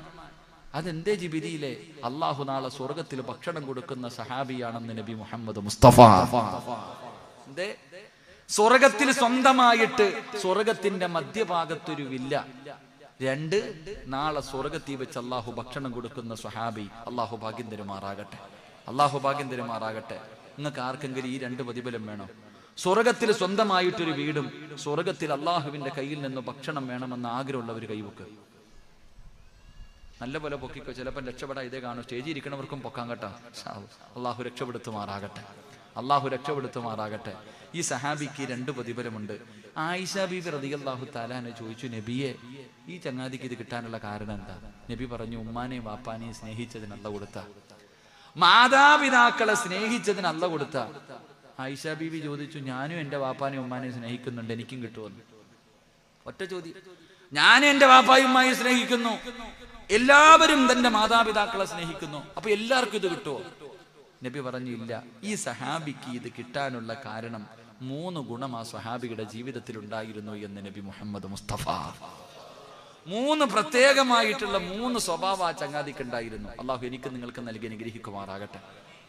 Speaker 1: അതെന്തേ ജിബ്രീലേ? അള്ളാഹു നാളെ സ്വർഗത്തിൽ ഭക്ഷണം കൊടുക്കുന്ന സഹാബിയാണെന്ന് നബി മുഹമ്മദ് മുസ്തഫ. എന്തേ? സ്വർഗത്തിൽ സ്വന്തമായിട്ട് സ്വർഗത്തിന്റെ മധ്യഭാഗത്തൊരു വില്ല. 2, നാളെ സ്വർഗത്തിൽ വെച്ച് അള്ളാഹു ഭക്ഷണം കൊടുക്കുന്ന സ്വഹാബി. അള്ളാഹു ഭാഗ്യം തരുമാറാകട്ടെ, അള്ളാഹു ഭാഗ്യം തരുമാറാകട്ടെ. നിങ്ങൾക്ക് ആർക്കെങ്കിലും ഈ 2 പ്രതിഫലം വേണോ? സ്വർഗത്തിൽ സ്വന്തമായിട്ടൊരു വീടും സ്വർഗത്തിൽ അള്ളാഹുവിന്റെ കയ്യിൽ നിന്ന് ഭക്ഷണം വേണമെന്ന് ആഗ്രഹമുള്ളവർ കൈവക്ക്. നല്ലപോലെ പൊക്കിക്കോ, ചിലപ്പോൾ രക്ഷപ്പെടാൻ ഇതേ കാണും. സ്റ്റേജിൽ ഇരിക്കണവർക്കും പൊക്കാൻ കേട്ടോ. അള്ളാഹു രക്ഷപ്പെടുത്തുമാറാകട്ടെ, അള്ളാഹു രക്ഷപ്പെടുത്തുമാറാകട്ടെ. ഈ സഹാബിക്ക് 2 പ്രതിഫലമുണ്ട്. ആയിഷ ബീബി റളിയല്ലാഹു തആല ചോദിച്ചു, നബിയെ, ഈ ചങ്ങാതിക്ക് ഇത് കിട്ടാനുള്ള കാരണം എന്താ? നബി പറഞ്ഞു, ഉമ്മാനെയും വാപ്പാനെയും സ്നേഹിച്ചതിന് അല്ലാഹു കൊടുത്ത, മാതാപിതാക്കളെ സ്നേഹിച്ചതിന് അല്ലാഹു കൊടുത്ത. ആയിഷ ബീബി ചോദിച്ചു, ഞാനും എന്റെ വാപ്പാനെയും ഉമ്മാനെയും സ്നേഹിക്കുന്നുണ്ട്, എനിക്കും കിട്ടുമെന്ന്. ഒറ്റ ചോദ്യം. ഞാൻ എന്റെ വാപ്പായും ഉമ്മായും സ്നേഹിക്കുന്നു, എല്ലാവരും തന്റെ മാതാപിതാക്കളെ സ്നേഹിക്കുന്നു, അപ്പൊ എല്ലാവർക്കും ഇത് കിട്ടുമോ? നബി പറഞ്ഞു, ഇല്ല. ഈ സഹാബിക്ക് ഇത് കിട്ടാനുള്ള കാരണം 3 ഗുണം ആ സഹാബിയുടെ ജീവിതത്തിൽ ഉണ്ടായിരുന്നു എന്ന് നബി മുഹമ്മദ് മുസ്തഫ. 3 പ്രത്യേകമായിട്ടുള്ള 3 സ്വഭാവം ആ ചങ്ങാതിക്ക് ഉണ്ടായിരുന്നു. അള്ളാഹു എനിക്ക് നിങ്ങൾക്ക് നൽകി അനുഗ്രഹിക്കുമാറാകട്ടെ.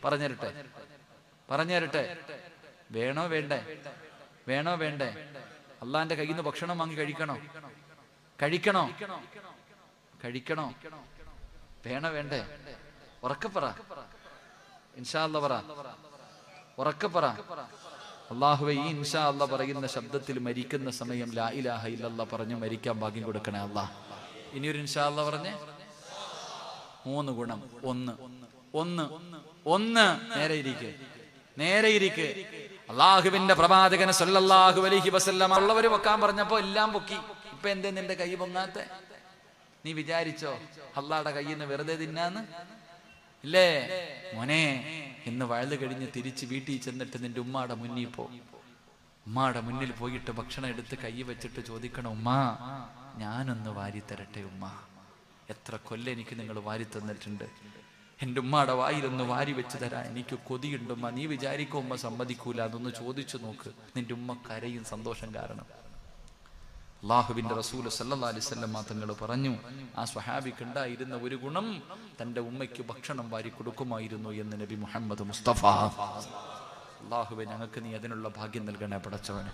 Speaker 1: പറഞ്ഞുതരട്ടെ, പറഞ്ഞുതരട്ടെ. വേണോ വേണ്ടേ? വേണോ വേണ്ടേ? അള്ളാന്റെ കയ്യിൽ നിന്ന് ഭക്ഷണം വാങ്ങി കഴിക്കണോ? കഴിക്കണോ? കഴിക്കണോ? വേണോ വേണ്ടേ? ഉറക്കപ്പറ, ഇൻഷാ അല്ലാഹ് പറ, ഉറക്കപ്പറ. അല്ലാഹുവേ, ഈ ഇൻഷാ അല്ലാഹ് പറയുന്ന ശബ്ദത്തിൽ മരിക്കുന്ന സമയം ലാ ഇലാഹ ഇല്ലല്ലാഹ് പറഞ്ഞു മരിക്കാൻ ഭാഗ്യം കൊടുക്കണേ അല്ലാഹ്. ഇനിയൊരു ഇൻഷാ അല്ലാഹ് പറഞ്ഞേ. 3 ഗുണം. 1 നേരെ ഇരിക്ക്, നേരെ ഇരിക്ക്. അള്ളാഹുവിന്റെ പ്രവാചകൻ സല്ലല്ലാഹു അലൈഹി വസല്ലം ഉള്ളവര് പൊക്കാൻ പറഞ്ഞപ്പോ എല്ലാം പൊക്കി. ഇപ്പൊ എന്തേ നിന്റെ കൈ പൊങ്ങാത്തെ? നീ വിചാരിച്ചോ അള്ളാഹുടെ കയ്യിൽ നിന്ന് വെറുതെ തിന്നാന്ന്? ഇല്ലേ മോനെ, ഇന്ന് വയല് കഴിഞ്ഞ് തിരിച്ച് വീട്ടിൽ ചെന്നിട്ട് നിന്റെ ഉമ്മാടെ മുന്നിൽ പോ. ഉമ്മാടെ മുന്നിൽ പോയിട്ട് ഭക്ഷണം എടുത്ത് കൈ വെച്ചിട്ട് ചോദിക്കണം, ഉമ്മ, ഞാനൊന്ന് വാരി തരട്ടെ ഉമ്മ. എത്ര കൊല്ലം എനിക്ക് നിങ്ങൾ വാരി തന്നിട്ടുണ്ട്, എൻ്റെ ഉമ്മാടെ വായിലൊന്ന് വാരി വെച്ച് തരാൻ എനിക്ക് കൊതിയുണ്ടുമ്മ. നീ വിചാരിക്കും ഉമ്മ സമ്മതിക്കൂല, അതൊന്ന് ചോദിച്ചു നോക്ക്. നിന്റെ ഉമ്മ കരയും സന്തോഷം കാരണം. അള്ളാഹുവിന്റെ റസൂൽ സല്ലല്ലാഹു അലൈഹി വസല്ലം തങ്ങൾ പറഞ്ഞു, ആ സ്വഹാബിക്ക് ഉണ്ടായിരുന്ന ഒരു ഗുണം, തന്റെ ഉമ്മയ്ക്ക് ഭക്ഷണം വാരി കൊടുക്കുമായിരുന്നു എന്ന് നബി മുഹമ്മദ് മുസ്തഫ. അള്ളാഹുവെ, ഞങ്ങൾക്ക് നീ അതിനുള്ള ഭാഗ്യം നൽകണേ പടച്ചവനെ.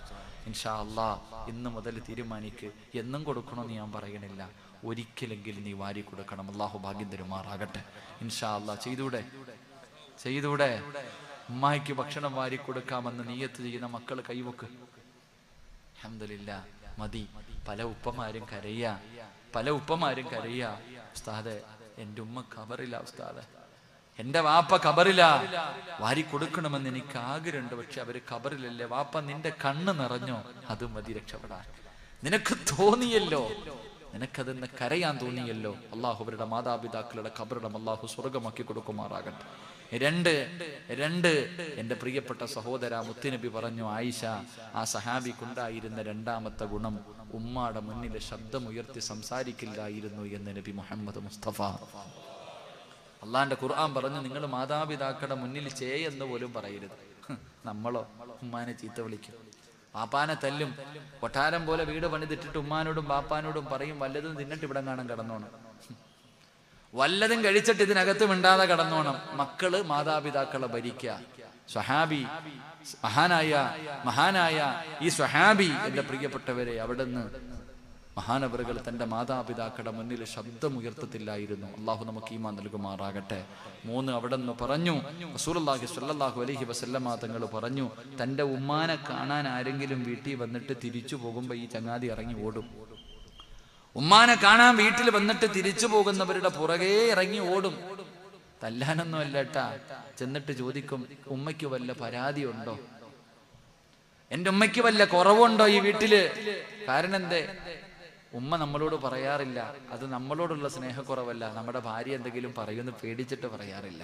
Speaker 1: ഇൻഷാ അല്ലാഹ് ഇന്ന് മുതൽ തീരുമാനിക്ക്. എന്നും കൊടുക്കണമെന്ന് ഞാൻ പറയണില്ല, ഒരിക്കലെങ്കിലും നീ വാരി കൊടുക്കണം. അള്ളാഹു ഭാഗ്യം തരുമാറാകട്ടെ. ഇൻഷാ അല്ലാഹ് ചെയ്തൂടെ? ചെയ്തൂടെ? ഉമ്മായിക്ക് ഭക്ഷണം വാരി കൊടുക്കാമെന്ന് നിയ്യത്ത് ചെയ്യുന്ന മക്കൾ കൈവക്ക്. അൽഹംദുലില്ലാ, മതി. പല ഉപ്പമാരും കരയാ, പല ഉപ്പമാരും കരയാ. ഉസ്താദെ, എൻ്റെ ഉമ്മ ഖബറില, ഉസ്താദെ എൻ്റെ വാപ്പ ഖബറില, വാരി കൊടുക്കണമെന്ന് എനിക്ക് ആഗ്രഹമുണ്ട്, പക്ഷെ അവര് ഖബറിലല്ലേ. വാപ്പ, നിന്റെ കണ്ണ് നിറഞ്ഞോ? അത് മതി രക്ഷപ്പെടാൻ. നിനക്ക് തോന്നിയല്ലോ, നിനക്കതെന്ന് കരയാൻ തോന്നിയല്ലോ. അള്ളാഹു അവരുടെ മാതാപിതാക്കളുടെ ഖബറിടം അള്ളാഹു സ്വർഗമാക്കി കൊടുക്കുമാറാകട്ടെ. 2 എൻ്റെ പ്രിയപ്പെട്ട സഹോദര, മുത്തുനബി പറഞ്ഞു, ആയിഷ, ആ സഹാബിക്കുണ്ടായിരുന്ന 2ാമത്തെ ഗുണം, ഉമ്മാടെ മുന്നിൽ ശബ്ദമുയർത്തി സംസാരിക്കില്ലായിരുന്നു എന്ന് നബി മുഹമ്മദ് മുസ്തഫ. അള്ളാന്റെ ഖുർആൻ പറഞ്ഞു, നിങ്ങൾ മാതാപിതാക്കളുടെ മുന്നിൽ എന്ന് പോലും പറയരുത്. നമ്മളോ ഉമ്മാനെ ചീത്ത വിളിക്കും, പാപ്പാനെ തല്ലും. കൊട്ടാരം പോലെ വീട് പണിതിട്ടിട്ട് ഉമ്മാനോടും പാപ്പാനോടും പറയും, വല്ലതും തിന്നിട്ട് ഇവിടെ കാണാൻ കിടന്നോണം. വല്ലതും കഴിച്ചിട്ട് ഇതിനകത്ത് മിണ്ടാതെ കടന്നോണം. മക്കള് മാതാപിതാക്കളെ ഭരിക്കുക. സ്വഹാബി മഹാനായ ഈ സ്വഹാബി, എന്റെ പ്രിയപ്പെട്ടവരെ, അവിടുന്ന് മഹാനവറുകൾ തന്റെ മാതാപിതാക്കളുടെ മുന്നിൽ ശബ്ദമുയർത്തത്തില്ലായിരുന്നു. അള്ളാഹു നമുക്ക് ഈമാൻ നൽകുമാറാകട്ടെ. 3 അവിടുന്ന് പറഞ്ഞു. റസൂലുള്ളാഹി സ്വല്ലല്ലാഹു അലൈഹി വസല്ലമ തങ്ങൾ പറഞ്ഞു, തന്റെ ഉമ്മാനെ കാണാൻ ആരെങ്കിലും വീട്ടിൽ വന്നിട്ട് തിരിച്ചു പോകുമ്പോ ഈ ചങ്ങാതി ഇറങ്ങി ഓടും. ഉമ്മാനെ കാണാൻ വീട്ടിൽ വന്നിട്ട് തിരിച്ചു പോകുന്നവരുടെ പുറകെ ഇറങ്ങി ഓടും. തല്ലാനൊന്നും അല്ലട്ടാ. ചെന്നിട്ട് ചോദിക്കും, ഉമ്മയ്ക്ക് വല്ല പരാതിയുണ്ടോ? എന്റെ ഉമ്മയ്ക്ക് വല്ല കുറവുണ്ടോ ഈ വീട്ടില്? കാരണം എന്തേ? ഉമ്മ നമ്മളോട് പറയാറില്ല. അത് നമ്മളോടുള്ള സ്നേഹക്കുറവല്ല. നമ്മുടെ ഭാര്യ എന്തെങ്കിലും പറയുമെന്ന് പേടിച്ചിട്ട് പറയാറില്ല.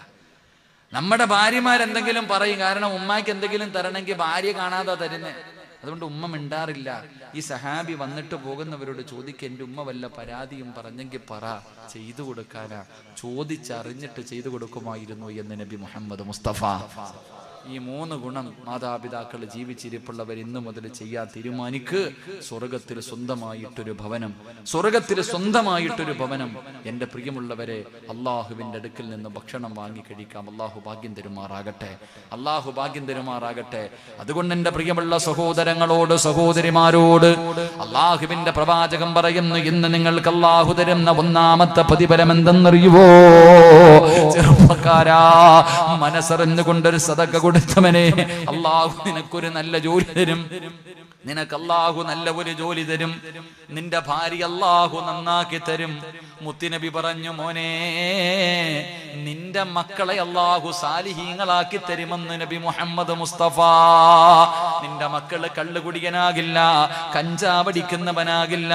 Speaker 1: നമ്മുടെ ഭാര്യമാരെന്തെങ്കിലും പറയും. കാരണം ഉമ്മയ്ക്ക് എന്തെങ്കിലും തരണമെങ്കിൽ ഭാര്യ കാണാതെ തരുന്നേ. അതുകൊണ്ട് ഉമ്മ മിണ്ടാറില്ല. ഈ സഹാബി വന്നിട്ട് പോകുന്നവരോട് ചോദിക്കുക, എൻ്റെ ഉമ്മ വല്ല പരാതിയും പറഞ്ഞെങ്കിൽ പറ, ചെയ്തു കൊടുക്കാനാ. ചോദിച്ചറിഞ്ഞിട്ട് ചെയ്തു കൊടുക്കുമായിരുന്നു എന്ന് നബി മുഹമ്മദ് മുസ്തഫ. ഈ 3 ഗുണം മാതാപിതാക്കൾ ജീവിച്ചിരിപ്പുള്ളവർ ഇന്നു മുതൽ ചെയ്യാൻ തീരുമാനിക്ക്. സ്വർഗത്തിൽ സ്വന്തമായിട്ടൊരു ഭവനം, സ്വർഗത്തിൽ സ്വന്തമായിട്ടൊരു ഭവനം. എൻ്റെ പ്രിയമുള്ളവരെ, അള്ളാഹുവിൻ്റെ അടുക്കൽ നിന്ന് ഭക്ഷണം വാങ്ങി കഴിക്കാം. അള്ളാഹു ഭാഗ്യം തരുമാറാകട്ടെ. അള്ളാഹു ഭാഗ്യം തരുമാറാകട്ടെ. അതുകൊണ്ട് എൻ്റെ പ്രിയമുള്ള സഹോദരങ്ങളോട്, സഹോദരിമാരോട് അള്ളാഹുവിൻ്റെ പ്രവാചകൻ പറയുന്നു, ഇന്ന് നിങ്ങൾക്ക് അള്ളാഹു തരുന്ന 1ാമത്തെ പ്രതിഫലം എന്തെന്നറിയുവോ? ചെറുപ്പക്കാരാ, മനസ്സറിഞ്ഞുകൊണ്ടൊരു സദഖ കൊടുത്തവനെ അള്ളാഹു നിനക്കൊരു നല്ല ജോലി തരും. നിനക്ക് അള്ളാഹു നല്ല ഒരു ജോലി തരും. നിന്റെ ഭാര്യ അള്ളാഹു നന്നാക്കി തരും. മുത്തുനബി പറഞ്ഞു, മോനെ, നിന്റെ മക്കളെ അള്ളാഹു സാലിഹീങ്ങളാക്കി തരുമെന്ന് നബി മുഹമ്മദ് മുസ്തഫ. നിന്റെ മക്കള് കള്ളുകുടിയനാകില്ല, കഞ്ചാവടിക്കുന്നവനാകില്ല,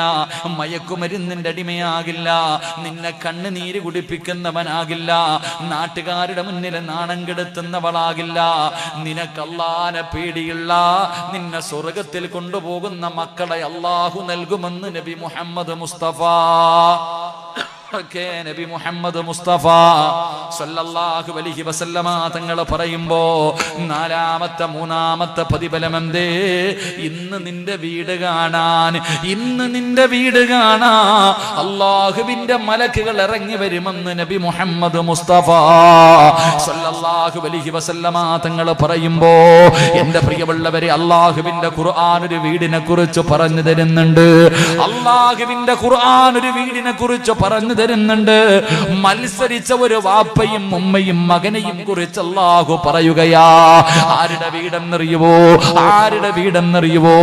Speaker 1: മയക്കുമരുന്നിന്റെ അടിമയാകില്ല, നിന്നെ കണ്ണുനീര് കുടിപ്പിക്കുന്നവനാകില്ല, നാട്ടുകാരുടെ മുന്നിൽ നാണം കെടുത്തുന്നവളാകില്ല. നിനക്ക് അള്ളാനെ പേടിയുള്ള, നിന്നെ സ്വർഗത്തിൽ കൊണ്ടുപോകുന്ന മക്കളെ അള്ളാഹു നൽകുമെന്ന് നബി മുഹമ്മദ് മുസ്തഫ. നബി മുഹമ്മദ് മുസ്തഫ സല്ലല്ലാഹു അലൈഹി വസല്ലമ തങ്ങൾ പറയുമ്പോ 3ാമത്തെ പ്രതിഫലം എന്തേ? ഇന്ന് നിന്റെ വീട് കാണാൻ, ഇന്ന് നിന്റെ വീട് കാണാ അള്ളാഹുവിന്റെ മലക്കുകൾ ഇറങ്ങി വരുമെന്ന് നബി മുഹമ്മദ് മുസ്തഫ സല്ലല്ലാഹു അലൈഹി വസല്ലമ തങ്ങൾ പറയുമ്പോ, എന്റെ പ്രിയമുള്ളവരെ, അള്ളാഹുവിന്റെ ഖുർആൻ ഒരു വീടിനെ കുറിച്ച് പറഞ്ഞു തരുന്നുണ്ട്. അള്ളാഹുവിന്റെ ഖുർആൻ ഒരു വീടിനെ കുറിച്ച് പറഞ്ഞു തരുന്നുണ്ട്. മത്സരിച്ച ഒരു വാപ്പയും ഉമ്മയും മകനെയും കുറിച്ച് അല്ലാഹു പറയുകയാ. ആരുടെ വീടെന്നറിയുവോ? ആരുടെ വീടെന്നറിയുവോ?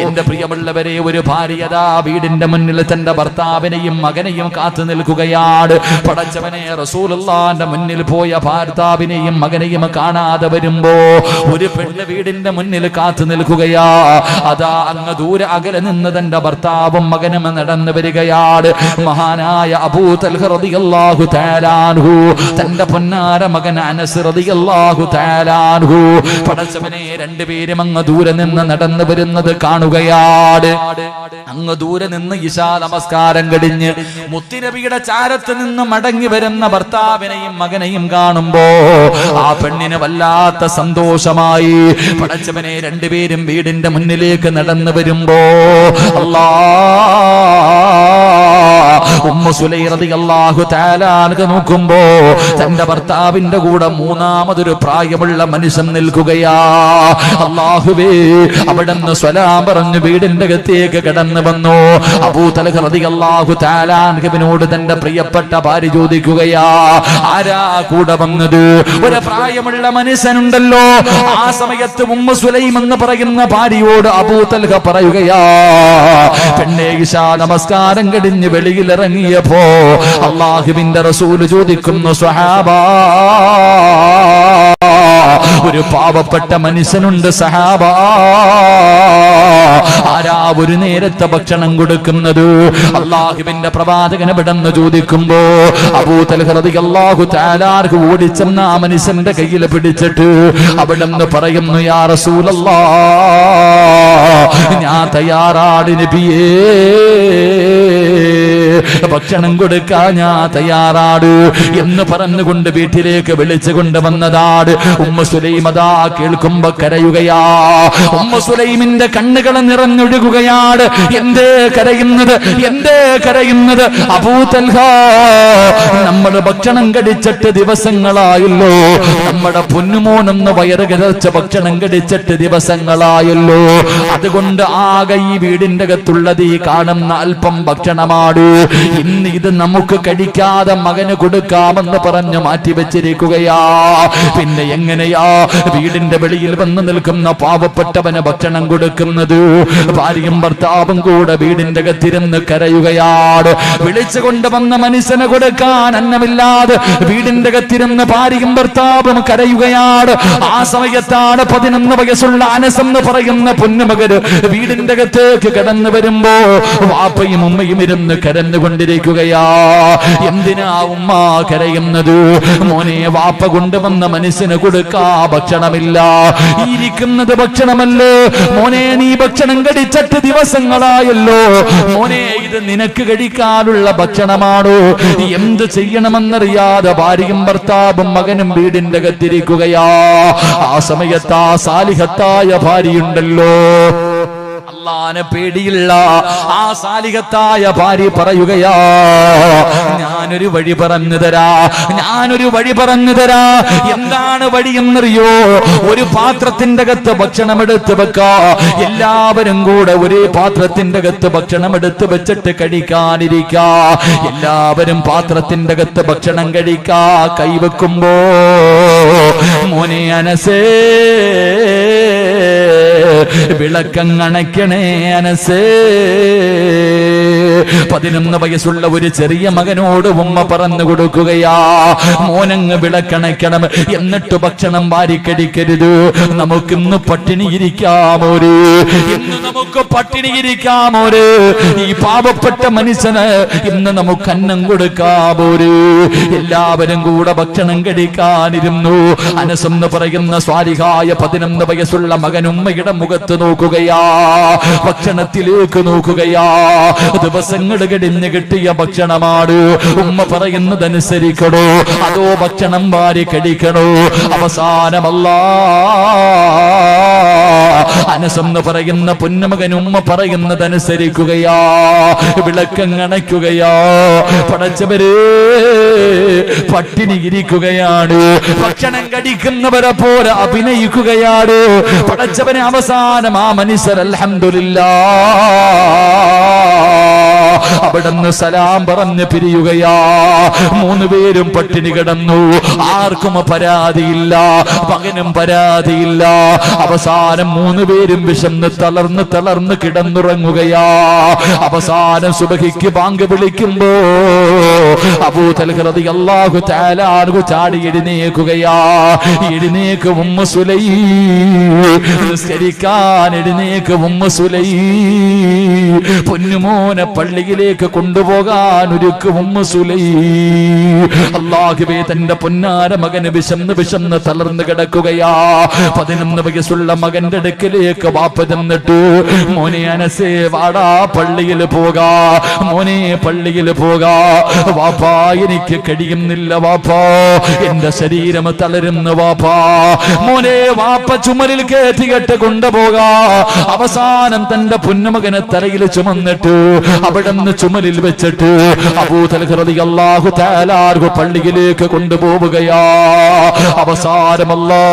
Speaker 1: എന്റെ പ്രിയമുള്ളവരെ, ഒരു ഭാര്യതാ വീടിന്റെ മുന്നിൽ തന്റെ ഭർത്താവിനെയും മകനെയും കാത്തു നിൽക്കുകയാണ്. പടച്ചവനെ, റസൂലുള്ളാഹിന്റെ മുന്നിൽ പോയ ഭർത്താവിനെയും മകനെയും കാണാതെ വരുമ്പോ ഒരു പെണ്ണ് വീടിന്റെ മുന്നിൽ കാത്തു നിൽക്കുകയാ. അതാ അങ്ങ് ദൂരെ അകലെ നിന്ന് തന്റെ ഭർത്താവും മകനും നടന്നു വരികയാണ്. മഹാനായ അബൂ തൽഹ റളിയല്ലാഹു തആല അൻഹു തന്റെ പൊന്നാര മകൻ അനസ് റളിയല്ലാഹു തആല അൻഹു, പടച്ചവനെ, രണ്ടുപേരും അങ്ങ് ദൂരെ നിന്ന് നടന്നു വരുന്നത് കാണുകയാണ്. അങ്ങ് ദൂരെ നിന്ന് ഇശാ നമസ്കാരം കഴിഞ്ഞ് മുത്തുനബിയുടെ ചാരത്ത് നിന്ന് മടങ്ങി വരുന്ന ഭർത്താവിനെയും മകനെയും കാണുമ്പോ ആ പെണ്ണിന് വല്ലാത്ത സന്തോഷമായി. പടച്ചവനെ, രണ്ടുപേരും വീടിന്റെ മുന്നിലേക്ക് നടന്നു വരുമ്പോ ഉമ്മു സുലൈം റളിയല്ലാഹു തആല അൻഹ നോക്കുമ്പോ തന്റെ ഭർത്താവിന്റെ കൂടെ 3ാമതൊരു പ്രായമുള്ള മനുഷ്യൻ നിൽക്കുകയാ. അല്ലാഹുവേ, അവിടുന്ന് സ്വലാം പറഞ്ഞു വീടിന്റെ അകത്തേക്ക് കടന്നു വന്നു. അബൂ തൽഹ റളിയല്ലാഹു തആല അൻഹുവിനോട് തന്റെ പ്രിയപ്പെട്ട ഭാര്യ ചോദിക്കുകയാ, ആരാ കൂടെ വന്നത്? ഒരു പ്രായമുള്ള മനുഷ്യനുണ്ടല്ലോ. ആ സമയത്ത് ഉമ്മു സുലൈം എന്ന് പറയുന്ന ഭാര്യയോട് അബൂ തൽഹ പറയുകയാ, പെണ്ണേ, ഇശാ നമസ്കാരം കഴിഞ്ഞ് വെളിയിൽ ഇറങ്ങിയപ്പോ അല്ലാഹുവിന്റെ റസൂല് ചോദിക്കുന്നു, സ്വഹാബാ, ഒരു പാവപ്പെട്ട മനുഷ്യനുണ്ട് സഹാബാ, ആരാ ഒരു നേരത്തെ ഭക്ഷണം കൊടുക്കുന്നത്? അല്ലാഹുവിന്റെ പ്രവാചകൻ ഇവിടെന്ന് ചോദിക്കുമ്പോ അബൂ തൽഹ റളിയല്ലാഹു തആല അൻഹു ഓടിച്ചെന്ന ആ മനുഷ്യന്റെ കയ്യിൽ പിടിച്ചിട്ട് അവിടെന്ന് പറയുന്നു, യാ റസൂലല്ലാഹ്, ഞാൻ തയ്യാറാണ് നബിയേ. ഭക്ഷണം കൊടുക്കാൻ ഞാൻ തയ്യാറാണ് എന്ന് പറഞ്ഞുകൊണ്ട് വീട്ടിലേക്ക് വിളിച്ചു കൊണ്ടുവന്നതാണ്. ഉമ്മു സുലൈം അതാ കേൾക്കുമ്പോ കരയുകയാ. ഉമ്മു സുലൈമിന്റെ കണ്ണുകൾ നിറഞ്ഞൊഴുകുകയാണ്. എന്തേ കരയുന്നത്? എന്തേ കരയുന്നത്? അബൂ തൽഹ, നമ്മൾ ഭക്ഷണം കഴിച്ചിട്ട് ദിവസങ്ങളായല്ലോ. നമ്മുടെ പൊന്നുമോനെന്ന് വയറ് കിടച്ച ഭക്ഷണം കഴിച്ചിട്ട് ദിവസങ്ങളായല്ലോ. അതുകൊണ്ട് ആകെ ഈ വീടിന്റെ അകത്തുള്ളത് ഈ കാണുന്ന അല്പം ഭക്ഷണമാണ്. ഇന്ന് ഇത് നമുക്ക് കഴിക്കാതെ മകന് കൊടുക്കാമെന്ന് പറഞ്ഞ് മാറ്റിവെച്ചിരിക്കുകയാ. പിന്നെ എങ്ങനെയാ വീടിന്റെ വെളിയിൽ വന്ന് നിൽക്കുന്ന പാവപ്പെട്ടവന് ഭക്ഷണം കൊടുക്കുന്നത്? ഭാര്യയും ഭർത്താവും കൂടെ വീടിന്റെ അകത്തിരുന്ന് കരയുകയാണ്. വിളിച്ചു കൊണ്ടുവന്ന മനുഷ്യന് കൊടുക്കാൻ അന്നമില്ലാതെ വീടിന്റെ അകത്തിരുന്ന് ഭാര്യയും ഭർത്താവും കരയുകയാണ്. ആ സമയത്താണ് 11 വയസ്സുള്ള അനസ് എന്ന് പറയുന്ന പൊന്നുമകര് വീടിന്റെ അകത്തേക്ക് കടന്നു വരുമ്പോ വാപ്പയും ഉമ്മയും ഇരുന്ന് കരഞ്ഞുകൊണ്ടിരിക്കുകയാ. എന്തിനാ ഉമ്മ കരയുന്നത്? മോനെ, വാപ്പ കൊണ്ടുവന്ന മനുഷ്യന് കൊടുക്കാ ഭക്ഷണമില്ല. ഇരിക്കുന്നത് ഭക്ഷണമല്ലേ മോനെ? നീ ഭക്ഷണം കഴിച്ചിട്ട് ദിവസങ്ങളായല്ലോ മോനെ. ഇത് നിനക്ക് കഴിക്കാനുള്ള ഭക്ഷണമാണോ? എന്ത് ചെയ്യണമെന്നറിയാതെ ഭാര്യയും ഭർത്താവും മകനും വീടിന്റെ അകത്തിരിക്കുകയാ. ആ സമയത്ത് ആ സാലിഹത്തായ ഭാര്യയുണ്ടല്ലോ, അല്ലാഹുവിനെ പേടിയുള്ള ആ സാലിഹത്തായ ഭാര്യ പറയുകയാ, ഞാനൊരു വഴി പറഞ്ഞു തരാ, ഞാനൊരു വഴി പറഞ്ഞു തരാ. എന്താണ് വഴി എന്നറിയോ? ഒരു പാത്രത്തിന്റെ അകത്ത് ഭക്ഷണം എടുത്ത് വെക്കാ. എല്ലാവരും കൂടെ ഒരേ പാത്രത്തിന്റെ അകത്ത് ഭക്ഷണം എടുത്ത് വെച്ചിട്ട് കഴിക്കാനിരിക്കാ. എല്ലാവരും പാത്രത്തിന്റെ അകത്ത് ഭക്ഷണം കഴിക്കാ. കൈവെക്കുമ്പോ മോനെ അനസേ, വിളക്കങ്ങണയ്ക്കണേ അനസേ. 11 വയസ്സുള്ള ഒരു ചെറിയ മകനോട് ഉമ്മ പറഞ്ഞു കൊടുക്കുകയാ, മോനങ്ങ് വിളക്കണയ്ക്കണം, എന്നിട്ട് ഭക്ഷണം വാരിക്കടിക്കരുത്. നമുക്കിന്ന് പട്ടിണി ഇരിക്കാമോര്, ഇന്ന് നമുക്ക് പട്ടിണി ഇരിക്കാമോര്. ഈ പാവപ്പെട്ട മനുഷ്യന് ഇന്ന് നമുക്ക് അന്നം കൊടുക്കാമോര്. എല്ലാവരും കൂടെ ഭക്ഷണം കഴിക്കാനിരുന്നു. അനസ് എന്ന് പറയുന്ന സ്വാലിഹായ 11 വയസ്സുള്ള മകൻ ഉമ്മയുടെ മുഖത്ത് നോക്കുകയാ, ഭക്ഷണത്തിലേക്ക് നോക്കുകയാ. ദിവസങ്ങൾ കഴിഞ്ഞ് കിട്ടിയ ഭക്ഷണമാണ്. ഉമ്മ പറയുന്നതനുസരിക്കണോ അതോ ഭക്ഷണം വാരി കഴിക്കണോ? അവസാനമല്ല അനസ് എന്ന് പറയുന്ന പൊന്നുമകൻ ഉമ്മ പറയുന്നതനുസരിക്കുകയാ, വിളക്കങ്ങണയ്ക്കുകയാ. പടച്ചവരെ, പട്ടിണി ഇരിക്കുകയാണ്. ഭക്ഷണം കഴിക്കുന്നവരെ പോലെ അഭിനയിക്കുകയാണ്. പടച്ചവനെ അവസാനം ആ മനുഷ്യർ അൽഹംദുലില്ലാഹ് അവിടുന്ന് സലാം പറഞ്ഞ് പിരിയുകയാ. 3 പേരും പട്ടിണി കിടന്നു. ആർക്കും പരാതിയില്ല, മകനും പരാതിയില്ല. അവസാനം 3 പേരും വിശന്ന് തളർന്ന് കിടന്നുറങ്ങുകയാ. അവസാനം സുബഹിക്ക് ബാങ്ക് വിളിക്കുമ്പോ അബൂ തൽഹ റളിയല്ലാഹു തആല അൻഹു ചാടി എഴുന്നേൽക്കുകയാ. എഴുന്നേക്ക് ഉമ്മു സുലൈം, നിസ്കരിക്കാൻ എഴുന്നേക്ക് ഉമ്മു സുലൈം. പൊന്നുമോനെ പള്ളിയിലേക്ക് കൊണ്ടുപോകാൻ ഒരുക്കും ഉമ്മു സുലൈം. അല്ലാഹുവേ, തന്റെ പൊന്നാര മകന് വിശന്ന് തളർന്ന് കിടക്കുകയാ. 11 വയസ്സുള്ള മകന്റെ അടുക്കലേക്ക് വാപ്പ ചെന്നിട്ട്, മോനെ അനസേ, വാടാ പള്ളിയിൽ പോകാ, മോനെ പള്ളിയിൽ പോകാ. വാപ്പാ, എനിക്ക് കഴിയുന്നില്ല വാപ്പാ, എന്റെ ശരീരം തളരുന്നു വാപ്പാ. മോനെ, വാപ്പ ചുമലിൽ കയറ്റികെട്ട് കൊണ്ടുപോകാ. അവസാനം തന്റെ പൊന്നുമകനെ തലയിൽ ചുമന്നിട്ട് അവിടുന്ന് ചുമലിൽ വെച്ചിട്ട് അബൂ തൽഹ റളിയല്ലാഹു തആല അൻഹു പള്ളിയിലേക്ക് കൊണ്ടുപോവുകയാ. അവസാനമല്ലാ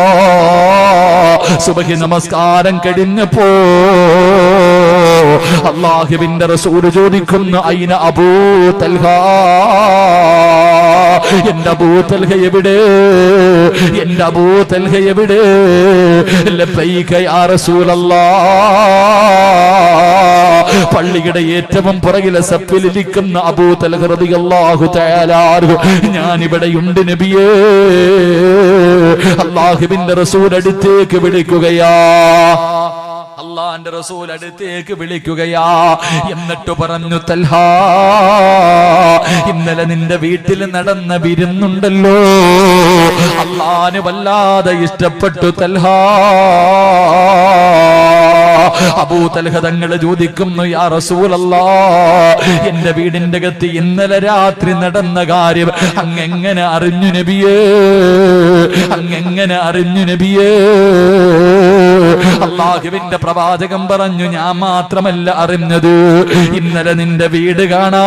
Speaker 1: സുബഹി നമസ്കാരം കഴിഞ്ഞപ്പോ അല്ലാഹുവിന്റെ റസൂൽ ചോദിക്കുന്നു, അയ്ന അബൂ തൽഹ, എന്റെ അബൂ തൽഹ എവിടെ? എന്റെ അബൂ തൽഹ എവിടെ? ലബ്ബൈക യാ റസൂലല്ലാഹ്. പള്ളിയുടെ ഏറ്റവും പുറകിലെ സപ്പിലിരിക്കുന്ന അബൂ തൽഹ റളിയല്ലാഹു തആല അൻഹു, ഞാൻ ഇവിടെയുണ്ട് നബിയേ. അല്ലാഹുവിന്റെ റസൂൽ അടുത്തേക്ക് വിളിക്കുകയാ. അല്ലാഹുവിന്റെ റസൂൽ അടുത്തേക്ക് വിളിക്കുകയാ. എന്നിട്ട് പറഞ്ഞു, തൽഹ, ഇന്നലെ നിന്റെ വീട്ടിൽ നടന്ന വിരുന്നുണ്ടല്ലോ, അല്ലാഹുവിന് വല്ലാതെ ഇഷ്ടപ്പെട്ടു തൽഹ. അബൂ തൽഹ തങ്ങൾ ചോദിക്കുന്നു, യാ റസൂലല്ലാഹ്, എന്റെ വീടിന്റെ അകത്ത് ഇന്നലെ രാത്രി നടന്ന കാര്യം അങ്ങെങ്ങനെ അറിഞ്ഞു നബിയേ? അങ്ങെങ്ങനെ അറിഞ്ഞു നബിയേ? അല്ലാഹുവിന്റെ പ്രവാചകൻ പറഞ്ഞു, ഞാൻ മാത്രമല്ല അറിഞ്ഞത്, ഇന്നലെ നിന്റെ വീട് കാണാ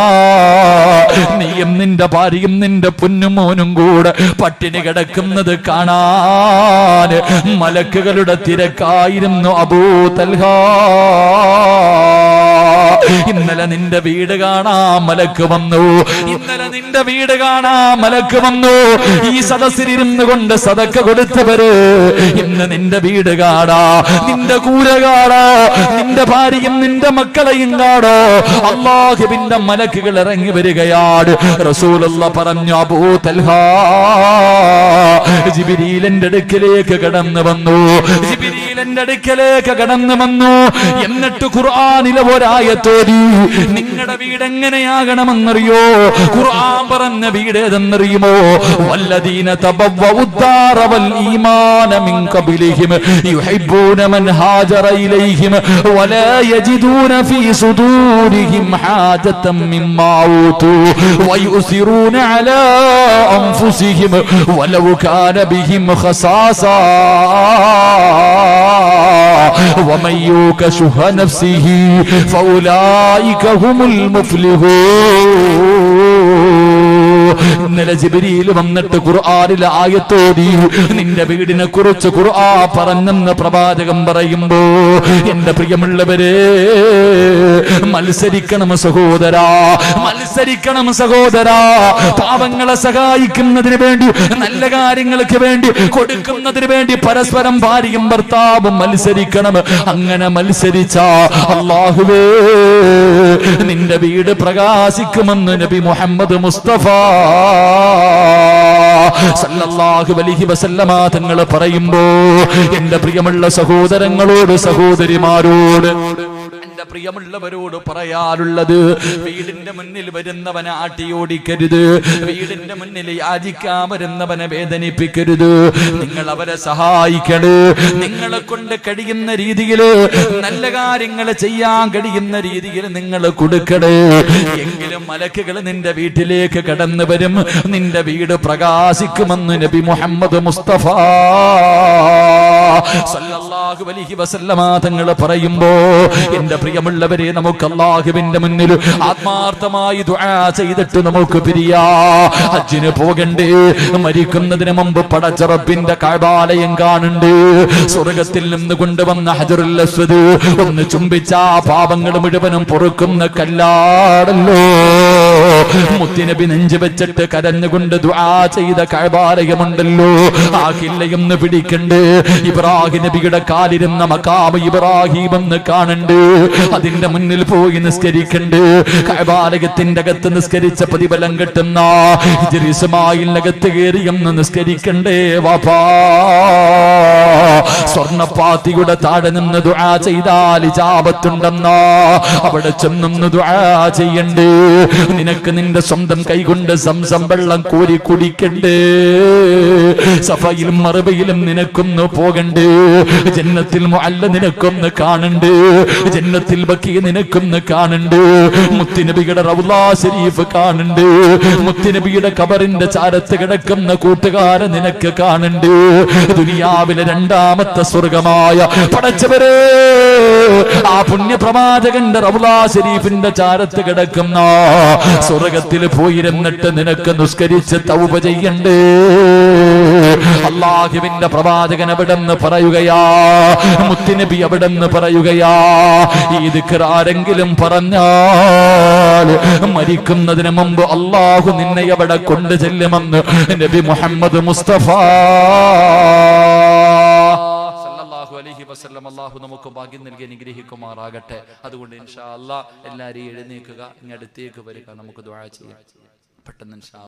Speaker 1: നീയും നിന്റെ ഭാര്യയും നിന്റെ പൊന്നുമോനും കൂടെ പട്ടിണി കിടക്കുന്നത് കാണാൻ മലക്കുകളുടെ തിരക്കായിരുന്നു അബൂ തൽഹ. ഇന്നലെ നിന്റെ വീട് കാണാൻ മലക്ക് വന്നു. ഇന്നലെ നിന്റെ വീട് കാണാൻ മലക്ക് വന്നു. ഈ സദസ്സിലിരുന്നു കൊണ്ട് സദക്ക കൊടുത്തവര് ഇന്ന് നിന്റെ വീട് കാണാ, നിന്റെ കൂര കാണാ, നിന്റെ ഭാര്യയും നിന്റെ മക്കളെയും കാണോ അല്ലാഹുവിന്റെ മലക്കുകൾ ഇറങ്ങി വരികയാണ്. റസൂലുള്ളാഹ് പറഞ്ഞു, അബൂ തൽഹ, ജിബ്രീൽ എന്റെ അടുക്കലേക്ക് കടന്നു വന്നു. ജിബ്രീൽ എന്റെ അടുക്കലേക്ക് കടന്നു വന്നു. എന്നിട്ട് ഖുർആനിലെ ഒരായത്തോതി, നിങ്ങളുടെ വീട് എങ്ങനെയാകണമെന്നറിയോ? ഖുർആൻ പറഞ്ഞ വീട് ഏതെന്നറിയുമോ? വല്ലദീന തബവ്വഉദ്ദാറ വൽ ഈമാന മിൻ ഖബ്ലിഹിം യുഹിബ്ബൂന മൻ ഹാജറ ഇലൈഹിം വലാ യജിദൂന ഫീ സുദൂരിഹിം ഹാജതൻ മിമ്മാ ഊതു വയുസിറൂന അലാ അൻഫുസിഹിം വലൗ കാന ബിഹിം ഖസാസാ വമൻ യൂക ശുഹ നഫ്സിഹി ഫൗലായിക ഹുമുൽ മുഫ്ലിഹൂൻ. ഇന്നലെ ജിബ്രീൽ വന്നിട്ട് ഖുർആനിലെ ആയത്തോതി നിന്റെ വീടിനെ കുറിച്ച് ഖുർആൻ പറഞ്ഞെന്ന് പ്രവാചകൻ പറയുമ്പോ, എന്റെ പ്രിയമുള്ളവരെ, മത്സരിക്കണം സഹോദരാ, മത്സരിക്കണം സഹോദരാ. പാവങ്ങളെ സഹായിക്കുന്നതിന് വേണ്ടി, നല്ല കാര്യങ്ങൾക്ക് വേണ്ടി, കൊടുക്കുന്നതിന് വേണ്ടി പരസ്പരം ഭാര്യയും ഭർത്താവും മത്സരിക്കണം. അങ്ങനെ മത്സരിച്ച അല്ലാഹുവേ, നിന്റെ വീട് പ്രകാശിക്കുമെന്ന് നബി മുഹമ്മദ് മുസ്തഫ സല്ലല്ലാഹു അലൈഹി വസല്ലമ തങ്ങൾ പറയുമ്പോ, എന്റെ പ്രിയമുള്ള സഹോദരങ്ങളോട്, സഹോദരിമാരോട്, എന്റെ പ്രിയമുള്ളവരോട് പറയാറുള്ളത്, വീടിന്റെ മുന്നിൽ വരുന്നവനെ ആട്ടിയോടിക്കരുത്. വീടിന്റെ മുന്നിൽ യാചിക്കാൻ വരുന്നവനെ വേദനിപ്പിക്കരുത്. നിങ്ങൾ അവരെ സഹായിക്കണേ. നിങ്ങളെ കൊണ്ട് കഴിയുന്ന രീതിയിൽ, നല്ല കാര്യങ്ങൾ ചെയ്യാൻ കഴിയുന്ന രീതിയിൽ നിങ്ങൾ കൊടുക്കണേ. എങ്കിലും മലക്കുകൾ നിന്റെ വീട്ടിലേക്ക് കടന്നു വരും. നിന്റെ വീട് പ്രകാശിക്കുമെന്ന് നബി മുഹമ്മദ് മുസ്തഫ സല്ലല്ലാഹു അലൈഹി വസല്ലമ തങ്ങൾ പറയുമ്പോ, എന്റെ പ്രിയമുള്ളവരെ, നമുക്ക് അല്ലാഹുവിന്റെ മുന്നിൽ ആത്മാർത്ഥമായി ദുആ ചെയ്തിട്ട് നമുക്ക് പിരിയാ. ഹജ്ജിന് പോകണ്ടേ? മരിക്കുന്നതിന് മുമ്പ് പടച്ച റബ്ബിന്റെ കഅബാലയം കാണണ്ടേ? സ്വർഗ്ഗത്തിൽ നിന്ന് കൊണ്ടുവന്ന ഹജറുൽ അസ്വദ് ഒന്ന് ചുംബിച്ച പാപങ്ങൾ മുഴുവനും പൊറുക്കുന്ന കല്ലാടല്ലോ. മുത്തുനബി നെഞ്ചു വെച്ചിട്ട് കരഞ്ഞുകൊണ്ട് ദുആ ചെയ്ത കഅബാലയമുണ്ടല്ലോ, ആ കില്ലയൊന്ന് പിടിക്കണ്ടേ? ഇബ്രാഹിം നബിയുടെ കാലിരുന്ന മഖാം ഇബ്രാഹിം എന്ന് കാണണ്ടേ? അതിന്റെ മുന്നിൽ പോയി നിസ്കരിക്കണ്ട്. കഅബാലയത്തിന്റെ അകത്ത് നിസ്കരിച്ച പ്രതിഫലം കിട്ടുന്ന ഹിജ്ർ ഇസ്മായിലിനകത്ത് കയറിയെന്ന് നിസ്കരിക്കണ്ടേ വാപ്പാ? സ്വർണ്ണപ്പാത്തിയുടെ താഴെ നിന്ന് ദുആ ചെയ്താൽ ഇജാബത്തുണ്ടെന്നാ, അവിടെ ചെന്നൊന്ന് ദുആ ചെയ്യണ്ടേ? നിനക്ക് നിന്റെ സ്വന്തം കൈകൊണ്ട് സംസം വെള്ളം കോരി കുടിക്കണ്ടേ? സഫയിലും മറുബയിലും നിനക്കൊന്ന് പോകണ്ടേ? ജന്നത്തിൽ മുഅല്ല നിനക്കൊന്ന് കാണണ്ടേ? ജന്നത്തിൽ ബഖീ നിനക്കൊന്ന് കാണണ്ടേ? മുത്തുനബിയുടെ റൗള ശരീഫ് കാണണ്ടേ? മുത്തുനബിയുടെ ഖബറിന്റെ ചാരത്ത് കിടക്കുന്ന കൂട്ടുകാരെ നിനക്ക് കാണണ്ടേ? ദുനിയാവിലെ രണ്ടാമത്തെ സ്വർഗമായ പടച്ചവരെ, ആ പുണ്യപ്രവാചകന്റെ റൗള ശരീഫിന്റെ ചാരത്ത് കിടക്കുന്ന സ്വർഗത്തിൽ പോയിരുന്നിട്ട് നിനക്ക് നിസ്കരിച്ച് തൗബ ചെയ്യണ്ടേ? അല്ലാഹുവിന്റെ പ്രവാചകൻ അവിടെന്ന് പറയുകയാ, മുത്തുനബി അവിടെന്ന് പറയുകയാ, ഈ ദിക്ർ ആരെങ്കിലും പറഞ്ഞാൽ മരിക്കുന്നതിന് മുമ്പ് അല്ലാഹു നിന്നെ അവിടെ കൊണ്ടു ചെല്ലുമെന്ന് നബി മുഹമ്മദ് മുസ്തഫ സല്ലല്ലാഹു അലൈഹി വസല്ലം. അല്ലാഹു നമുക്ക് ഭാഗ്യം നൽകി അനുഗ്രഹിക്കുമാറാകട്ടെ. അതുകൊണ്ട് ഇൻഷാ അല്ലാഹ് എല്ലാവരും എഴുന്നേൽക്കുക, ഇങ്ങടുത്തേക്ക് വരിക, നമുക്ക് ദുആ ചെയ്യാം പെട്ടെന്ന് ഇൻഷാ